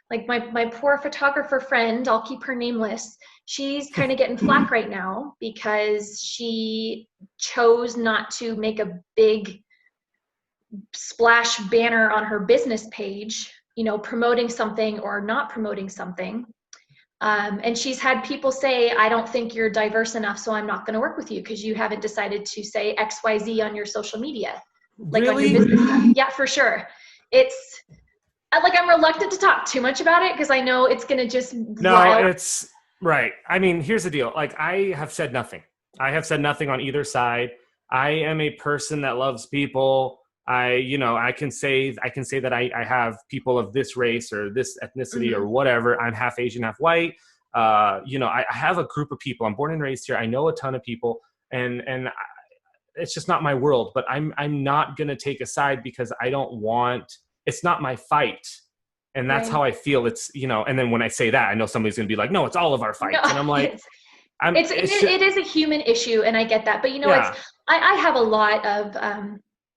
like my poor photographer friend, I'll keep her nameless. She's kind of getting flack right now because she chose not to make a big splash banner on her business page, promoting something or not promoting something. And she's had people say, I don't think you're diverse enough, so I'm not going to work with you because you haven't decided to say XYZ on your social media. Like really? on your business stuff. Yeah, for sure. It's like, I'm reluctant to talk too much about it because I know it's going to just it's right. I mean, here's the deal. Like, I have said nothing. I have said nothing on either side. I am a person that loves people. I can say that I have people of this race or this ethnicity or whatever. I'm half Asian, half white. I have a group of people. I'm born and raised here. I know a ton of people, and it's just not my world. But I'm not gonna take a side because I don't want. It's not my fight, and that's how I feel. It's and then when I say that, I know somebody's gonna be like, "No, it's all of our fights," and I'm like. It is a human issue, and I get that. But I have a lot of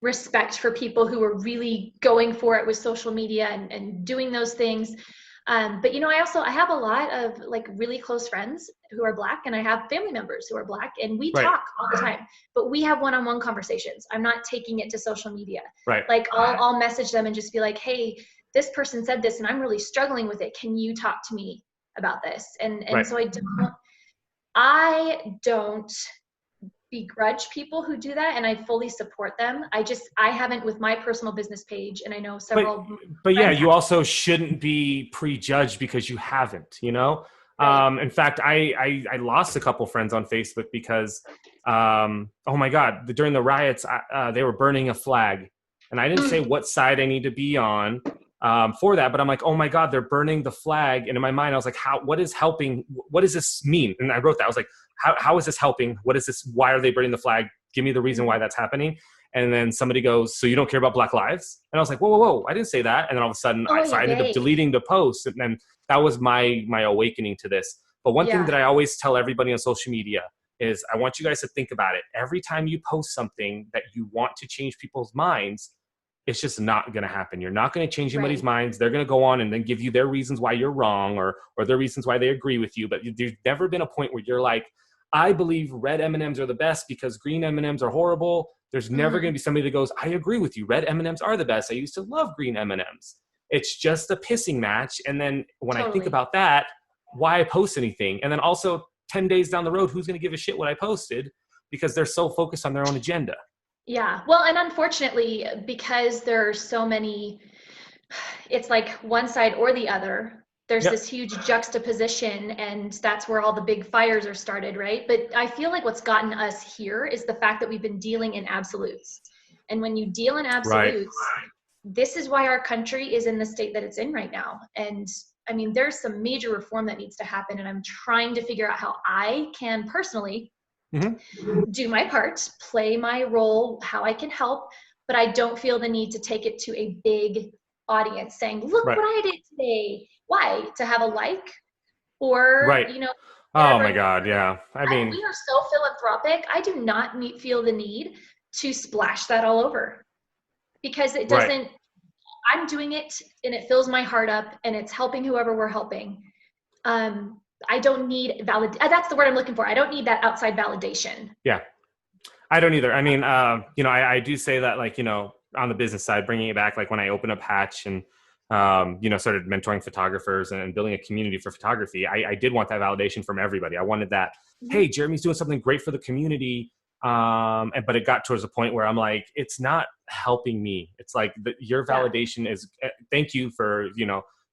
respect for people who are really going for it with social media and doing those things. But I have a lot of like really close friends who are Black, and I have family members who are Black, and we talk all the time. But we have one-on-one conversations. I'm not taking it to social media. Right. Like I'll message them and just be like, "Hey, this person said this, and I'm really struggling with it. Can you talk to me about this?" And so I don't begrudge people who do that, and I fully support them. I haven't with my personal business page, and I know several. But yeah, you also shouldn't be prejudged because you haven't. In fact, I lost a couple friends on Facebook because, oh my God, during the riots, they were burning a flag, and I didn't say what side I need to be on. For that, but I'm like, oh my God, they're burning the flag. And in my mind, I was like, what is helping? What does this mean? And I wrote that. I was like, how is this helping? What is this? Why are they burning the flag? Give me the reason why that's happening. And then somebody goes, so you don't care about Black lives? And I was like, whoa, I didn't say that. And then all of a sudden, I ended up deleting the post. And then that was my awakening to this. But one thing that I always tell everybody on social media is I want you guys to think about it. Every time you post something that you want to change people's minds, it's just not going to happen. You're not going to change anybody's minds. They're going to go on and then give you their reasons why you're wrong or their reasons why they agree with you. But there's never been a point where you're like, I believe red M&Ms are the best because green M&Ms are horrible. There's never going to be somebody that goes, I agree with you. Red M&Ms are the best. I used to love green M&Ms. It's just a pissing match. And then when I think about that, why post anything? And then also 10 days down the road, who's going to give a shit what I posted? Because they're so focused on their own agenda. Yeah. Well, and unfortunately, because there are so many, it's like one side or the other. There's this huge juxtaposition, and that's where all the big fires are started, right? But I feel like what's gotten us here is the fact that we've been dealing in absolutes. And when you deal in absolutes, this is why our country is in the state that it's in right now. And I mean, there's some major reform that needs to happen, and I'm trying to figure out how I can personally do my part, play my role, how I can help, but I don't feel the need to take it to a big audience saying, look what I did today. Why? To have a like? Or, oh my God, yeah. I mean, we are so philanthropic. I do not feel the need to splash that all over because it doesn't, I'm doing it and it fills my heart up and it's helping whoever we're helping. I don't need that's the word I'm looking for. I don't need that outside validation. Yeah, I don't either. I mean, I do say that, like, on the business side, bringing it back, like when I opened up Hatch and, started mentoring photographers and building a community for photography, I did want that validation from everybody. I wanted that, hey, Jeramie's doing something great for the community. But it got towards a point where I'm like, it's not helping me. It's like your validation is, thank you for,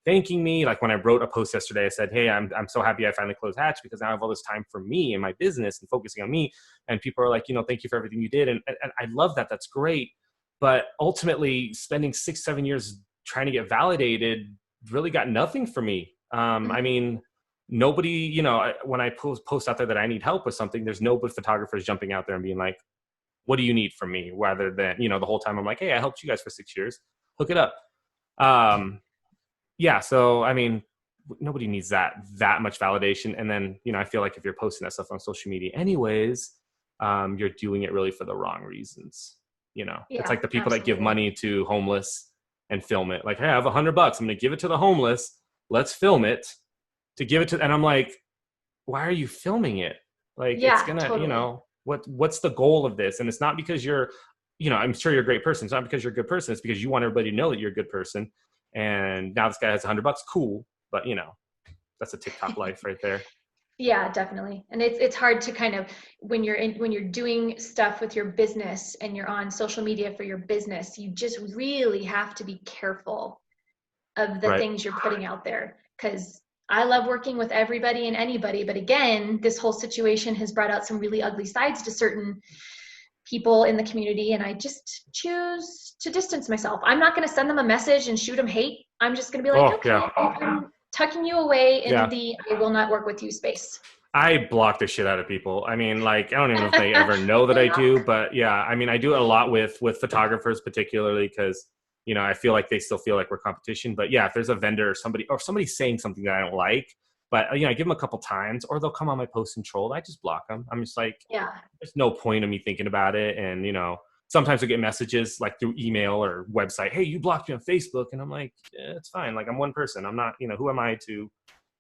thanking me. Like when I wrote a post yesterday, I said, hey, I'm so happy I finally closed Hatch because now I have all this time for me and my business and focusing on me. And people are like, thank you for everything you did. And I love that. That's great. But ultimately spending 6-7 years trying to get validated really got nothing for me. I mean, nobody, you know, when I post out there that I need help with something, there's no but photographers jumping out there and being like, what do you need from me? Rather than, you know, the whole time I'm like, hey, I helped you guys for 6 years, hook it up. Yeah. So, I mean, nobody needs that much validation. And then, you know, I feel like if you're posting that stuff on social media anyways, you're doing it really for the wrong reasons. You know, Yeah, it's like the people that give absolutely. money to homeless and film it. Like, hey, I have $100. I'm going to give it to the homeless. Let's film it to give it to, and I'm like, why are you filming it? Like, it's Yeah, gonna, you totally. know, what's the goal of this? And it's not because you're, you know, I'm sure you're a great person. It's not because you're a good person. It's because you want everybody to know that you're a good person. And now this guy has $100. Cool. But you know, that's a TikTok life right there. Yeah, definitely. And it's hard to kind of when you're doing stuff with your business and you're on social media for your business, you just really have to be careful of the Right. things you're putting out there. Because I love working with everybody and anybody, but again, this whole situation has brought out some really ugly sides to certain people in the community, and I just choose to distance myself. I'm not going to send them a message and shoot them hate. I'm just going to be like, Oh okay, yeah. I'm tucking you away in Yeah. the I will not work with you space. I block the shit out of people. I mean, like, I don't even know if they ever know that I do, Block. but yeah, I mean, I do it a lot with photographers, particularly because, you know, I feel like they still feel like we're competition. But yeah, if there's a vendor or somebody saying something that I don't like, but you know, I give them a couple times, or they'll come on my post and troll. I just block them. I'm just like, Yeah. there's no point of me thinking about it. And you know, sometimes I get messages like through email or website, hey, you blocked me on Facebook, and I'm like, it's fine. Like, I'm one person. I'm not, you know, who am I to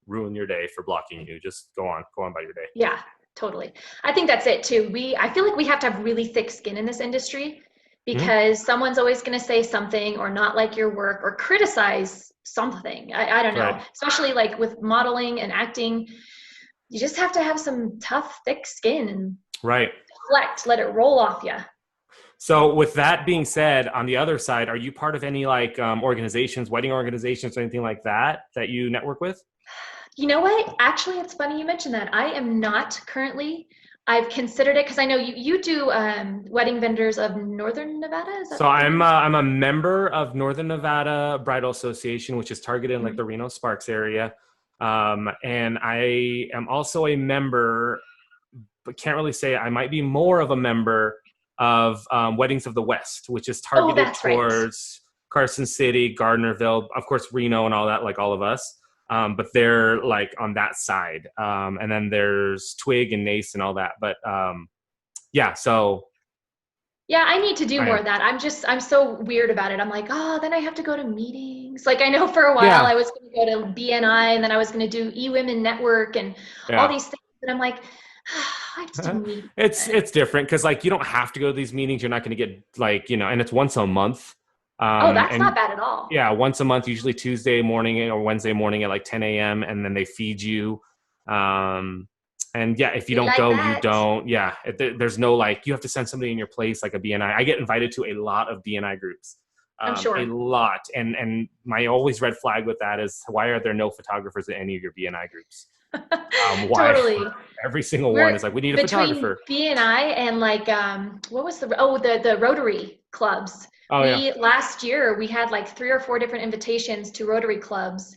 ruin your day for blocking you? Just go on by your day. Yeah, totally. I think that's it too. I feel like we have to have really thick skin in this industry Mm-hmm. because someone's always going to say something or not like your work or criticize something. I don't know, Right. especially like with modeling and acting, you just have to have some tough, thick skin and Right. deflect, let it roll off you. So with that being said, on the other side, are you part of any like organizations, wedding organizations, or anything like that you network with? You know what? Actually, it's funny you mentioned that. I am not currently. I've considered it because I know you do wedding vendors of Northern Nevada. Is that So the name? I'm a member of Northern Nevada Bridal Association, which is targeted in like Mhm. the Reno Sparks area, and I am also a member, but can't really say I might be more of a member of Weddings of the West, which is Oh, targeted that's right. towards Carson City, Gardnerville, of course Reno, and all that, like all of us. But they're like on that side, and then there's Twig and Nace and all that. But yeah, so Yeah, I need to do I more am. of that. I'm so weird about it. I'm like, oh, then I have to go to meetings. Like I know for a while Yeah, I was going to go to BNI and then I was going to do eWomen Network and all yeah. these things. And I'm like, I have to do meetings. It's different because like you don't have to go to these meetings. You're not going to get like, you know, and it's once a month. Oh, that's not And bad at all. yeah, once a month, usually Tuesday morning or Wednesday morning at like 10 a.m. and then they feed you. Um, and yeah, if you We don't like go, you that. don't. Yeah, there's no like you have to send somebody in your place like a BNI. I get invited to a lot of BNI groups, I'm a sure. lot. And my always red flag with that is why are there no photographers in any of your BNI groups? Why? Totally. Every single one is We're like we need a between photographer. BNI and like what was the Rotary clubs. Oh yeah, We last year we had like 3 or 4 different invitations to Rotary clubs.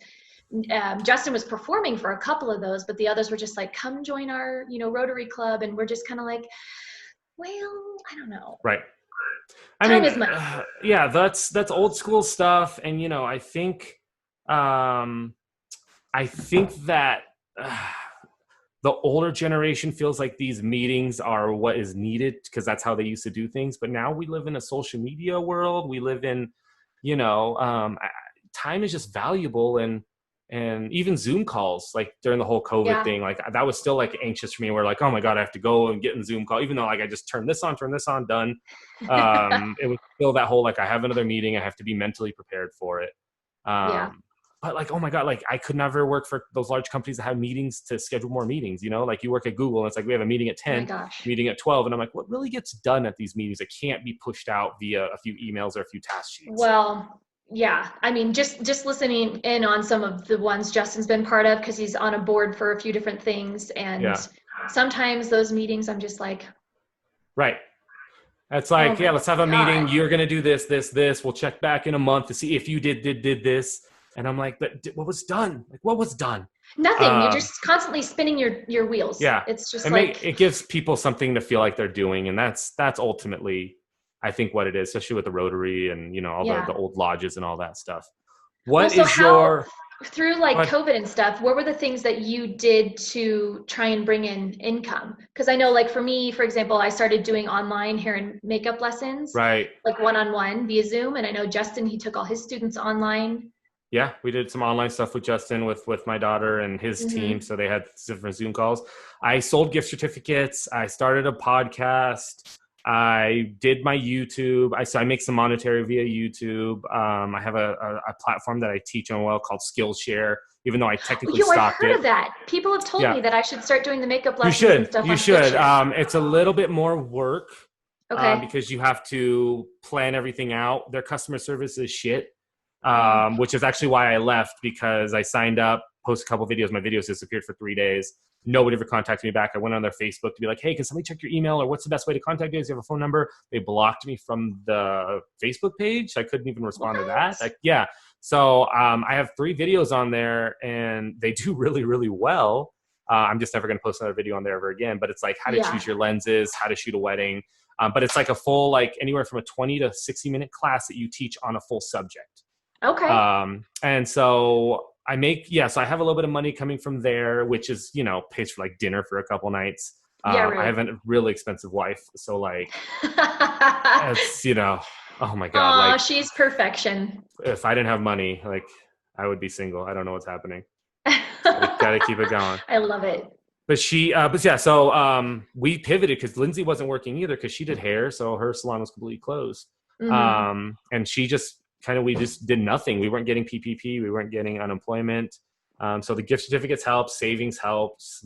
Justin was performing for a couple of those, but the others were just like, come join our, Rotary club. And we're just kind of like, well, I don't know. right. I Time mean, is money. yeah, that's old school stuff, and you know, um, I think that the older generation feels like these meetings are what is needed because that's how they used to do things. But now we live in a social media world. We live in, you know, time is just valuable, and even Zoom calls, like during the whole COVID Yeah. thing, like that was still like anxious for me. Where like, oh my god, I have to go and get in Zoom call, even though like I just turn this on, done. It was still that whole like I have another meeting, I have to be mentally prepared for it. Yeah. But like, oh my god, like I could never work for those large companies that have meetings to schedule more meetings. You know, like you work at Google, and it's like we have a meeting at Oh my 10, gosh. meeting at 12, and I'm like, what really gets done at these meetings? It can't be pushed out via a few emails or a few task sheets. Well, yeah. I mean, just listening in on some of the ones Justin's been part of because he's on a board for a few different things. And Yeah, sometimes those meetings, I'm just like, right. It's Oh like, yeah, my let's have a meeting. God. You're going to do this, this, this. We'll check back in a month to see if you did this. And I'm like, but what was done? Like, what was done? Nothing. You're just constantly spinning your wheels. Yeah. It's just like, It gives people something to feel like they're doing. And that's ultimately, I think, what it is, especially with the Rotary and, all yeah. the old lodges and all that stuff. Through like COVID and stuff, what were the things that you did to try and bring in income? Because I know, like for me, for example, I started doing online hair and makeup lessons, right? Like one-on-one via Zoom. And I know Justin, he took all his students online. Yeah, we did some online stuff with Justin, with my daughter and his team. So they had different Zoom calls. I sold gift certificates. I started a podcast. I did my YouTube. I make some monetary via YouTube. I have a platform that I teach on called Skillshare, even though I technically stopped it. I've heard of that. People have told me that I should start doing the makeup lessons and stuff. You should. It's a little bit more work because you have to plan everything out. Their customer service is shit, which is actually why I left, because I signed up, posted a couple videos. My videos disappeared for 3 days. Nobody ever contacted me back. I went on their Facebook to be like, hey, can somebody check your email, or what's the best way to contact you? Do you have a phone number? They blocked me from the Facebook page. I couldn't even respond to that. Yeah. So I have 3 videos on there, and they do really, really well. I'm just never going to post another video on there ever again. But it's like how to choose your lenses, how to shoot a wedding. But it's like a full, like anywhere from a 20 to 60-minute class that you teach on a full subject. Okay. And so I have a little bit of money coming from there, which is, pays for like dinner for a couple nights. Right. I have a really expensive wife. So like, it's, oh my God. Like, she's perfection. If I didn't have money, like I would be single. I don't know what's happening. Gotta keep it going. I love it. But so we pivoted because Lindsay wasn't working either, because she did hair. So her salon was completely closed. And she just we just did nothing. We weren't getting PPP. We weren't getting unemployment. So the gift certificates helped, savings helps,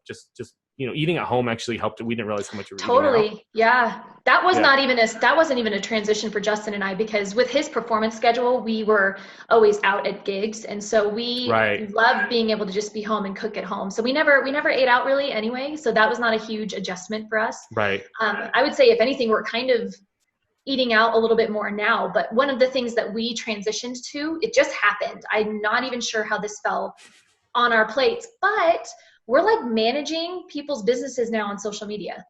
just eating at home actually helped. We didn't realize how much we were eating out. Yeah. That wasn't even a transition for Justin and I, because with his performance schedule, we were always out at gigs. And so we loved being able to just be home and cook at home. So we never ate out really anyway. So that was not a huge adjustment for us. Right. I would say if anything, we're kind of eating out a little bit more now. But one of the things that we transitioned to, it just happened. I'm not even sure how this fell on our plates, but we're like managing people's businesses now on social media.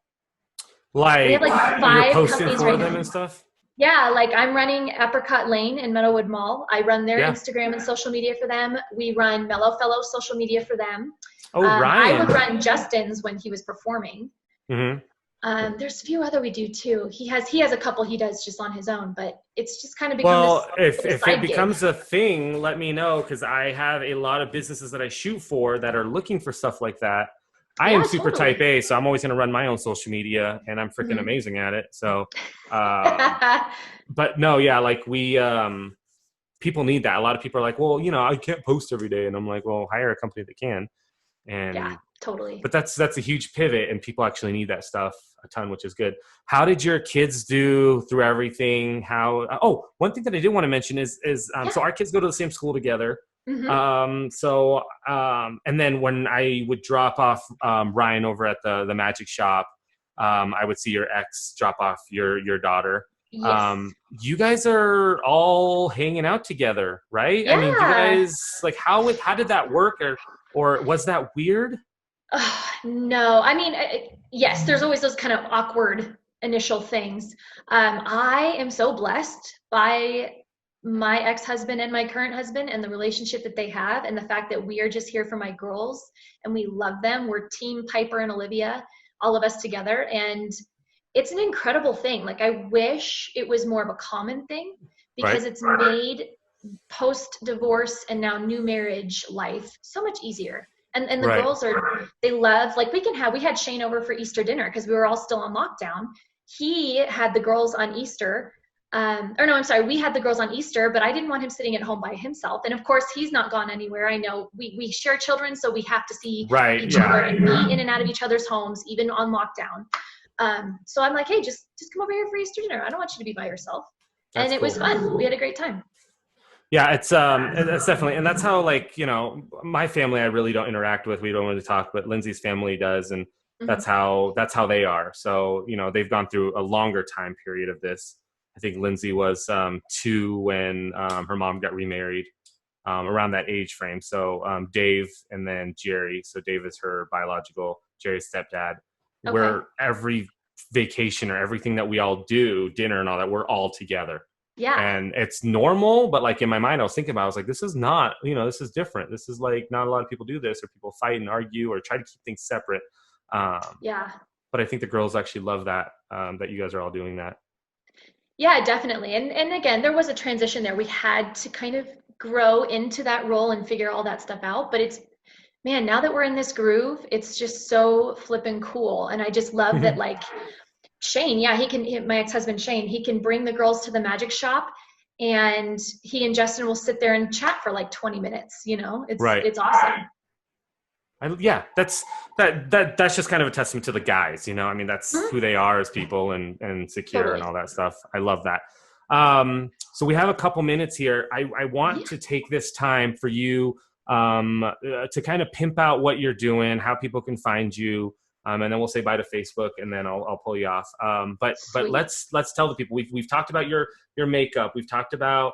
Like, we have like 5 posting companies for right them now. And stuff. Yeah, like I'm running Apricot Lane in Meadowwood Mall. I run their Instagram and social media for them. We run Mellow Fellow social media for them. Oh, Ryan. I would run Justin's when he was performing. Mm-hmm. There's a few other we do too. He has a couple he does just on his own, but it's just kind of become if it becomes a thing, let me know, because I have a lot of businesses that I shoot for that are looking for stuff like that. I am super type A, so I'm always going to run my own social media, and I'm freaking amazing at it. So, but no, like we, people need that. A lot of people are like, well, I can't post every day, and I'm like, well, hire a company that can. And yeah, totally. But that's a huge pivot, and people actually need that stuff a ton, which is good. How did your kids do through everything? One thing that I did want to mention is so our kids go to the same school together. And then when I would drop off Ryan over at the magic shop, I would see your ex drop off your daughter. Yes. You guys are all hanging out together, right? Yeah. I mean, you guys, like, how did that work, or was that weird? No, I mean, yes, there's always those kind of awkward initial things. I am so blessed by my ex-husband and my current husband and the relationship that they have, and the fact that we are just here for my girls and we love them. We're team Piper and Olivia, all of us together. And it's an incredible thing. Like, I wish it was more of a common thing, because it's made post-divorce and now new marriage life so much easier. And the girls they love, like, we had Shane over for Easter dinner because we were all still on lockdown. He had the girls on Easter. We had the girls on Easter, but I didn't want him sitting at home by himself. And of course, he's not gone anywhere. I know we share children, so we have to see each other and be in and out of each other's homes, even on lockdown. So I'm like, hey, just come over here for Easter dinner. I don't want you to be by yourself. And it was fun. We had a great time. Yeah, it's definitely, and that's how, like, my family I really don't interact with. We don't really talk, but Lindsay's family does, and That's how they are. So, they've gone through a longer time period of this. I think Lindsay was 2 when her mom got remarried, around that age frame. So Dave and then Jerry. So Dave is her biological, Jerry's stepdad. Okay. Where every vacation or everything that we all do, dinner and all that, we're all together. Yeah. And it's normal, but like in my mind, I was thinking about, I was like, this is not, this is different. This is like, not a lot of people do this, or people fight and argue or try to keep things separate. Yeah. But I think the girls actually love that, that you guys are all doing that. Yeah, definitely. And again, there was a transition there. We had to kind of grow into that role and figure all that stuff out. But man, now that we're in this groove, it's just so flippin' cool. And I just love that, like, Shane, my ex-husband Shane, he can bring the girls to the magic shop, and he and Justin will sit there and chat for like 20 minutes. It's awesome. That's just kind of a testament to the guys, I mean, that's who they are as people, and secure Totally. and all that stuff. I love that. So we have a couple minutes here. I want to take this time for you to kind of pimp out what you're doing, how people can find you, and then we'll say bye to Facebook, and then I'll pull you off. But let's tell the people. We've talked about your makeup. We've talked about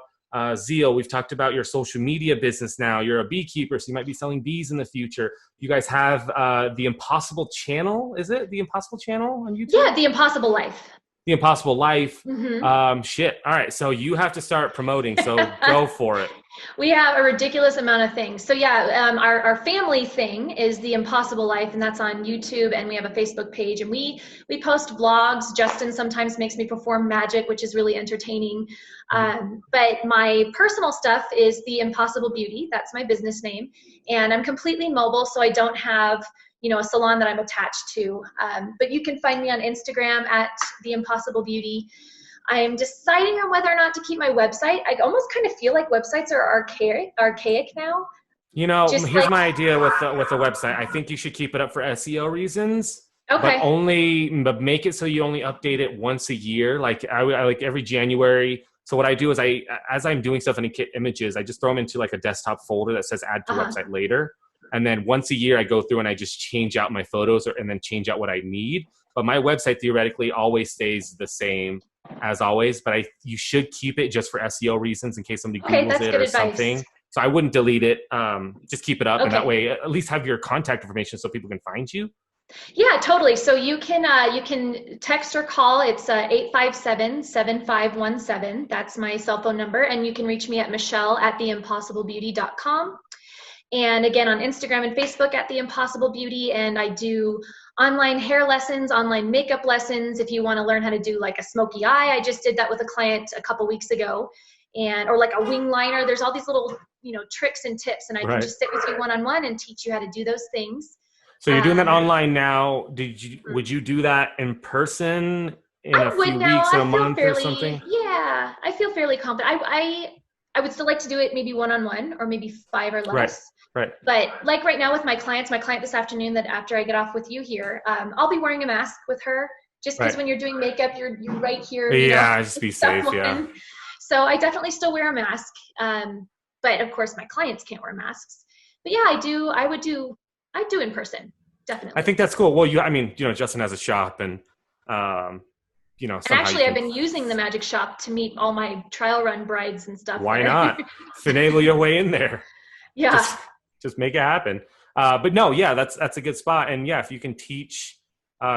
Zeal. We've talked about your social media business now. You're a beekeeper, so you might be selling bees in the future. You guys have the Impossible channel. Is it the Impossible channel on YouTube? Yeah, The Impossible Life. The Impossible Life. Mm-hmm. Shit. All right. So you have to start promoting. So go for it. We have a ridiculous amount of things. So yeah, our family thing is The Impossible Life, and that's on YouTube, and we have a Facebook page, and we post vlogs. Justin sometimes makes me perform magic, which is really entertaining. But my personal stuff is The Impossible Beauty. That's my business name, and I'm completely mobile, so I don't have a salon that I'm attached to. But you can find me on Instagram at The Impossible Beauty. I'm deciding on whether or not to keep my website. I almost kind of feel like websites are archaic now. Here's my idea with the website. I think you should keep it up for SEO reasons. Okay. But make it so you only update it once a year. Like I like every January. So what I do is as I'm doing stuff in images, I just throw them into like a desktop folder that says add to website later. And then once a year I go through and I just change out my photos and then change out what I need. But my website theoretically always stays the same as always, but you should keep it just for SEO reasons in case somebody Googles it or something. So I wouldn't delete it. Just keep it up, and that way at least have your contact information so people can find you. Yeah, totally. So you can text or call. It's 857-7517. That's my cell phone number, and you can reach me at michelle@theimpossiblebeauty.com. And again, on Instagram and Facebook at The Impossible Beauty, and I do online hair lessons, online makeup lessons. If you want to learn how to do like a smoky eye, I just did that with a client a couple weeks ago, or like a wing liner. There's all these little, tricks and tips, and I can just sit with you one-on-one and teach you how to do those things. So you're doing that online now. Would you do that in person in a few weeks or a month or something? Yeah, I feel fairly confident. I would still like to do it maybe one-on-one or maybe 5 or less. Right. But like right now with my client this afternoon, that after I get off with you here, I'll be wearing a mask with her, just because when you're doing makeup, you're right here. Yeah, just be safe. Yeah. So I definitely still wear a mask. But of course my clients can't wear masks. But yeah, I do in person. Definitely. I think that's cool. Well, Justin has a shop, and and actually, I've been using the magic shop to meet all my trial run brides and stuff. Why not finagle your way in there? Yeah. Just make it happen. But no, yeah, that's a good spot. And yeah, if you can teach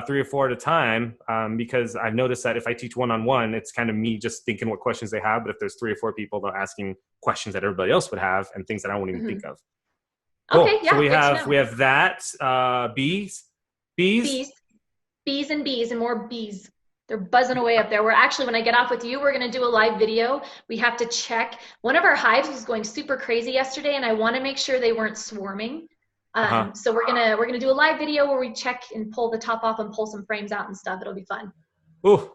3 or 4 at a time, because I've noticed that if I teach one-on-one, it's kind of me just thinking what questions they have. But if there's 3 or 4 people, they're asking questions that everybody else would have and things that I won't even think of. Cool. Okay, yeah. So we have that bees and more bees. They're buzzing away up there. We're actually, when I get off with you, we're going to do a live video. We have to check. One of our hives was going super crazy yesterday, and I want to make sure they weren't swarming. So we're gonna do a live video where we check and pull the top off and pull some frames out and stuff. It'll be fun. Ooh,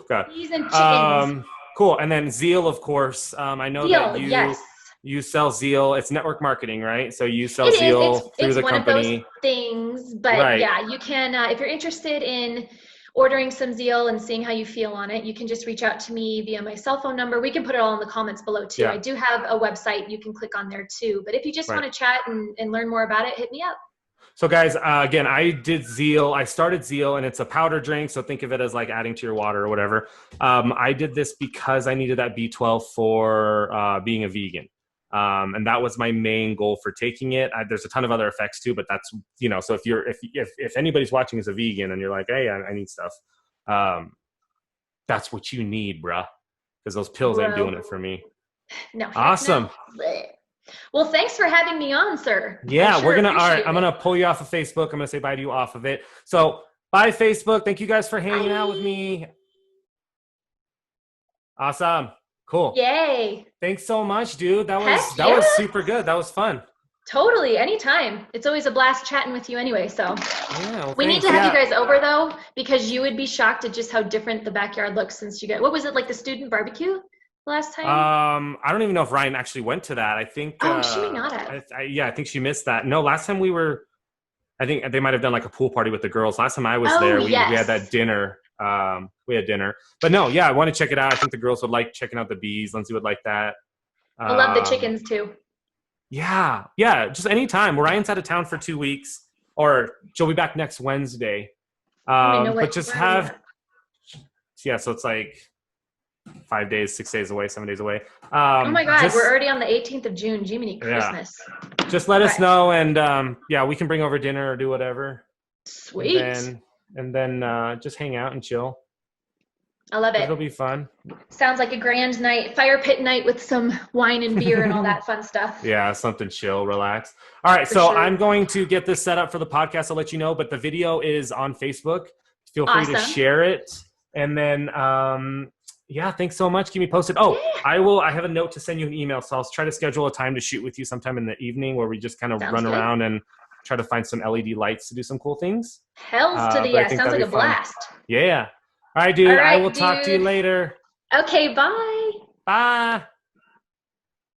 God. Bees and chickens. Cool. And then Zeal, of course. I know Zeal, that yes. You sell Zeal. It's network marketing, right? So you sell Zeal through the company. It's one of those things, but yeah, you can, if you're interested in ordering some Zeal and seeing how you feel on it, you can just reach out to me via my cell phone number. We can put it all in the comments below too. Yeah. I do have a website you can click on there too. But if you just want to chat and learn more about it, hit me up. So guys, again, I did Zeal. I started Zeal, and it's a powder drink. So think of it as like adding to your water or whatever. I did this because I needed that B12 for being a vegan. And that was my main goal for taking it. There's a ton of other effects too, but that's, so if anybody's watching as a vegan and you're like, hey, I need stuff, that's what you need, bruh. Because those pills ain't doing it for me. No. Awesome. No. Well, thanks for having me on, sir. Yeah, all right, I'm gonna pull you off of Facebook. I'm gonna say bye to you off of it. So bye, Facebook. Thank you guys for hanging out with me. Awesome. Cool. Yay. Thanks so much, dude. That was super good. That was fun. Totally. Anytime. It's always a blast chatting with you anyway. So we need to have you guys over though, because you would be shocked at just how different the backyard looks since you what was it, like the student barbecue last time? I don't even know if Ryan actually went to that. I think she may not have. I think she missed that. No, last time I think they might have done like a pool party with the girls. Last time I was there, we had that dinner. We had dinner. But no, I want to check it out. I think the girls would like checking out the bees. Lindsay would like that. I love the chickens too. Yeah, just anytime. Ryan's out of town for 2 weeks, or she'll be back next Wednesday. But just so it's like 5 days, 6 days away, 7 days away. Oh my God, we're already on the 18th of June. Jiminy Christmas. Yeah. Just let us know, and we can bring over dinner or do whatever. Sweet. And then just hang out and chill. I love it. It'll be fun. Sounds like a grand night, fire pit night with some wine and beer and all that fun stuff. Yeah, something chill, relax. All right, so I'm going to get this set up for the podcast. I'll let you know, but the video is on Facebook. Feel free to share it. And then, thanks so much. Keep me posted. I have a note to send you an email, so I'll try to schedule a time to shoot with you sometime in the evening where we just kind of run around and try to find some LED lights to do some cool things. Hells to the yes. Sounds like a blast. Yeah. All right, dude. I will talk to you later. Okay, bye. Bye.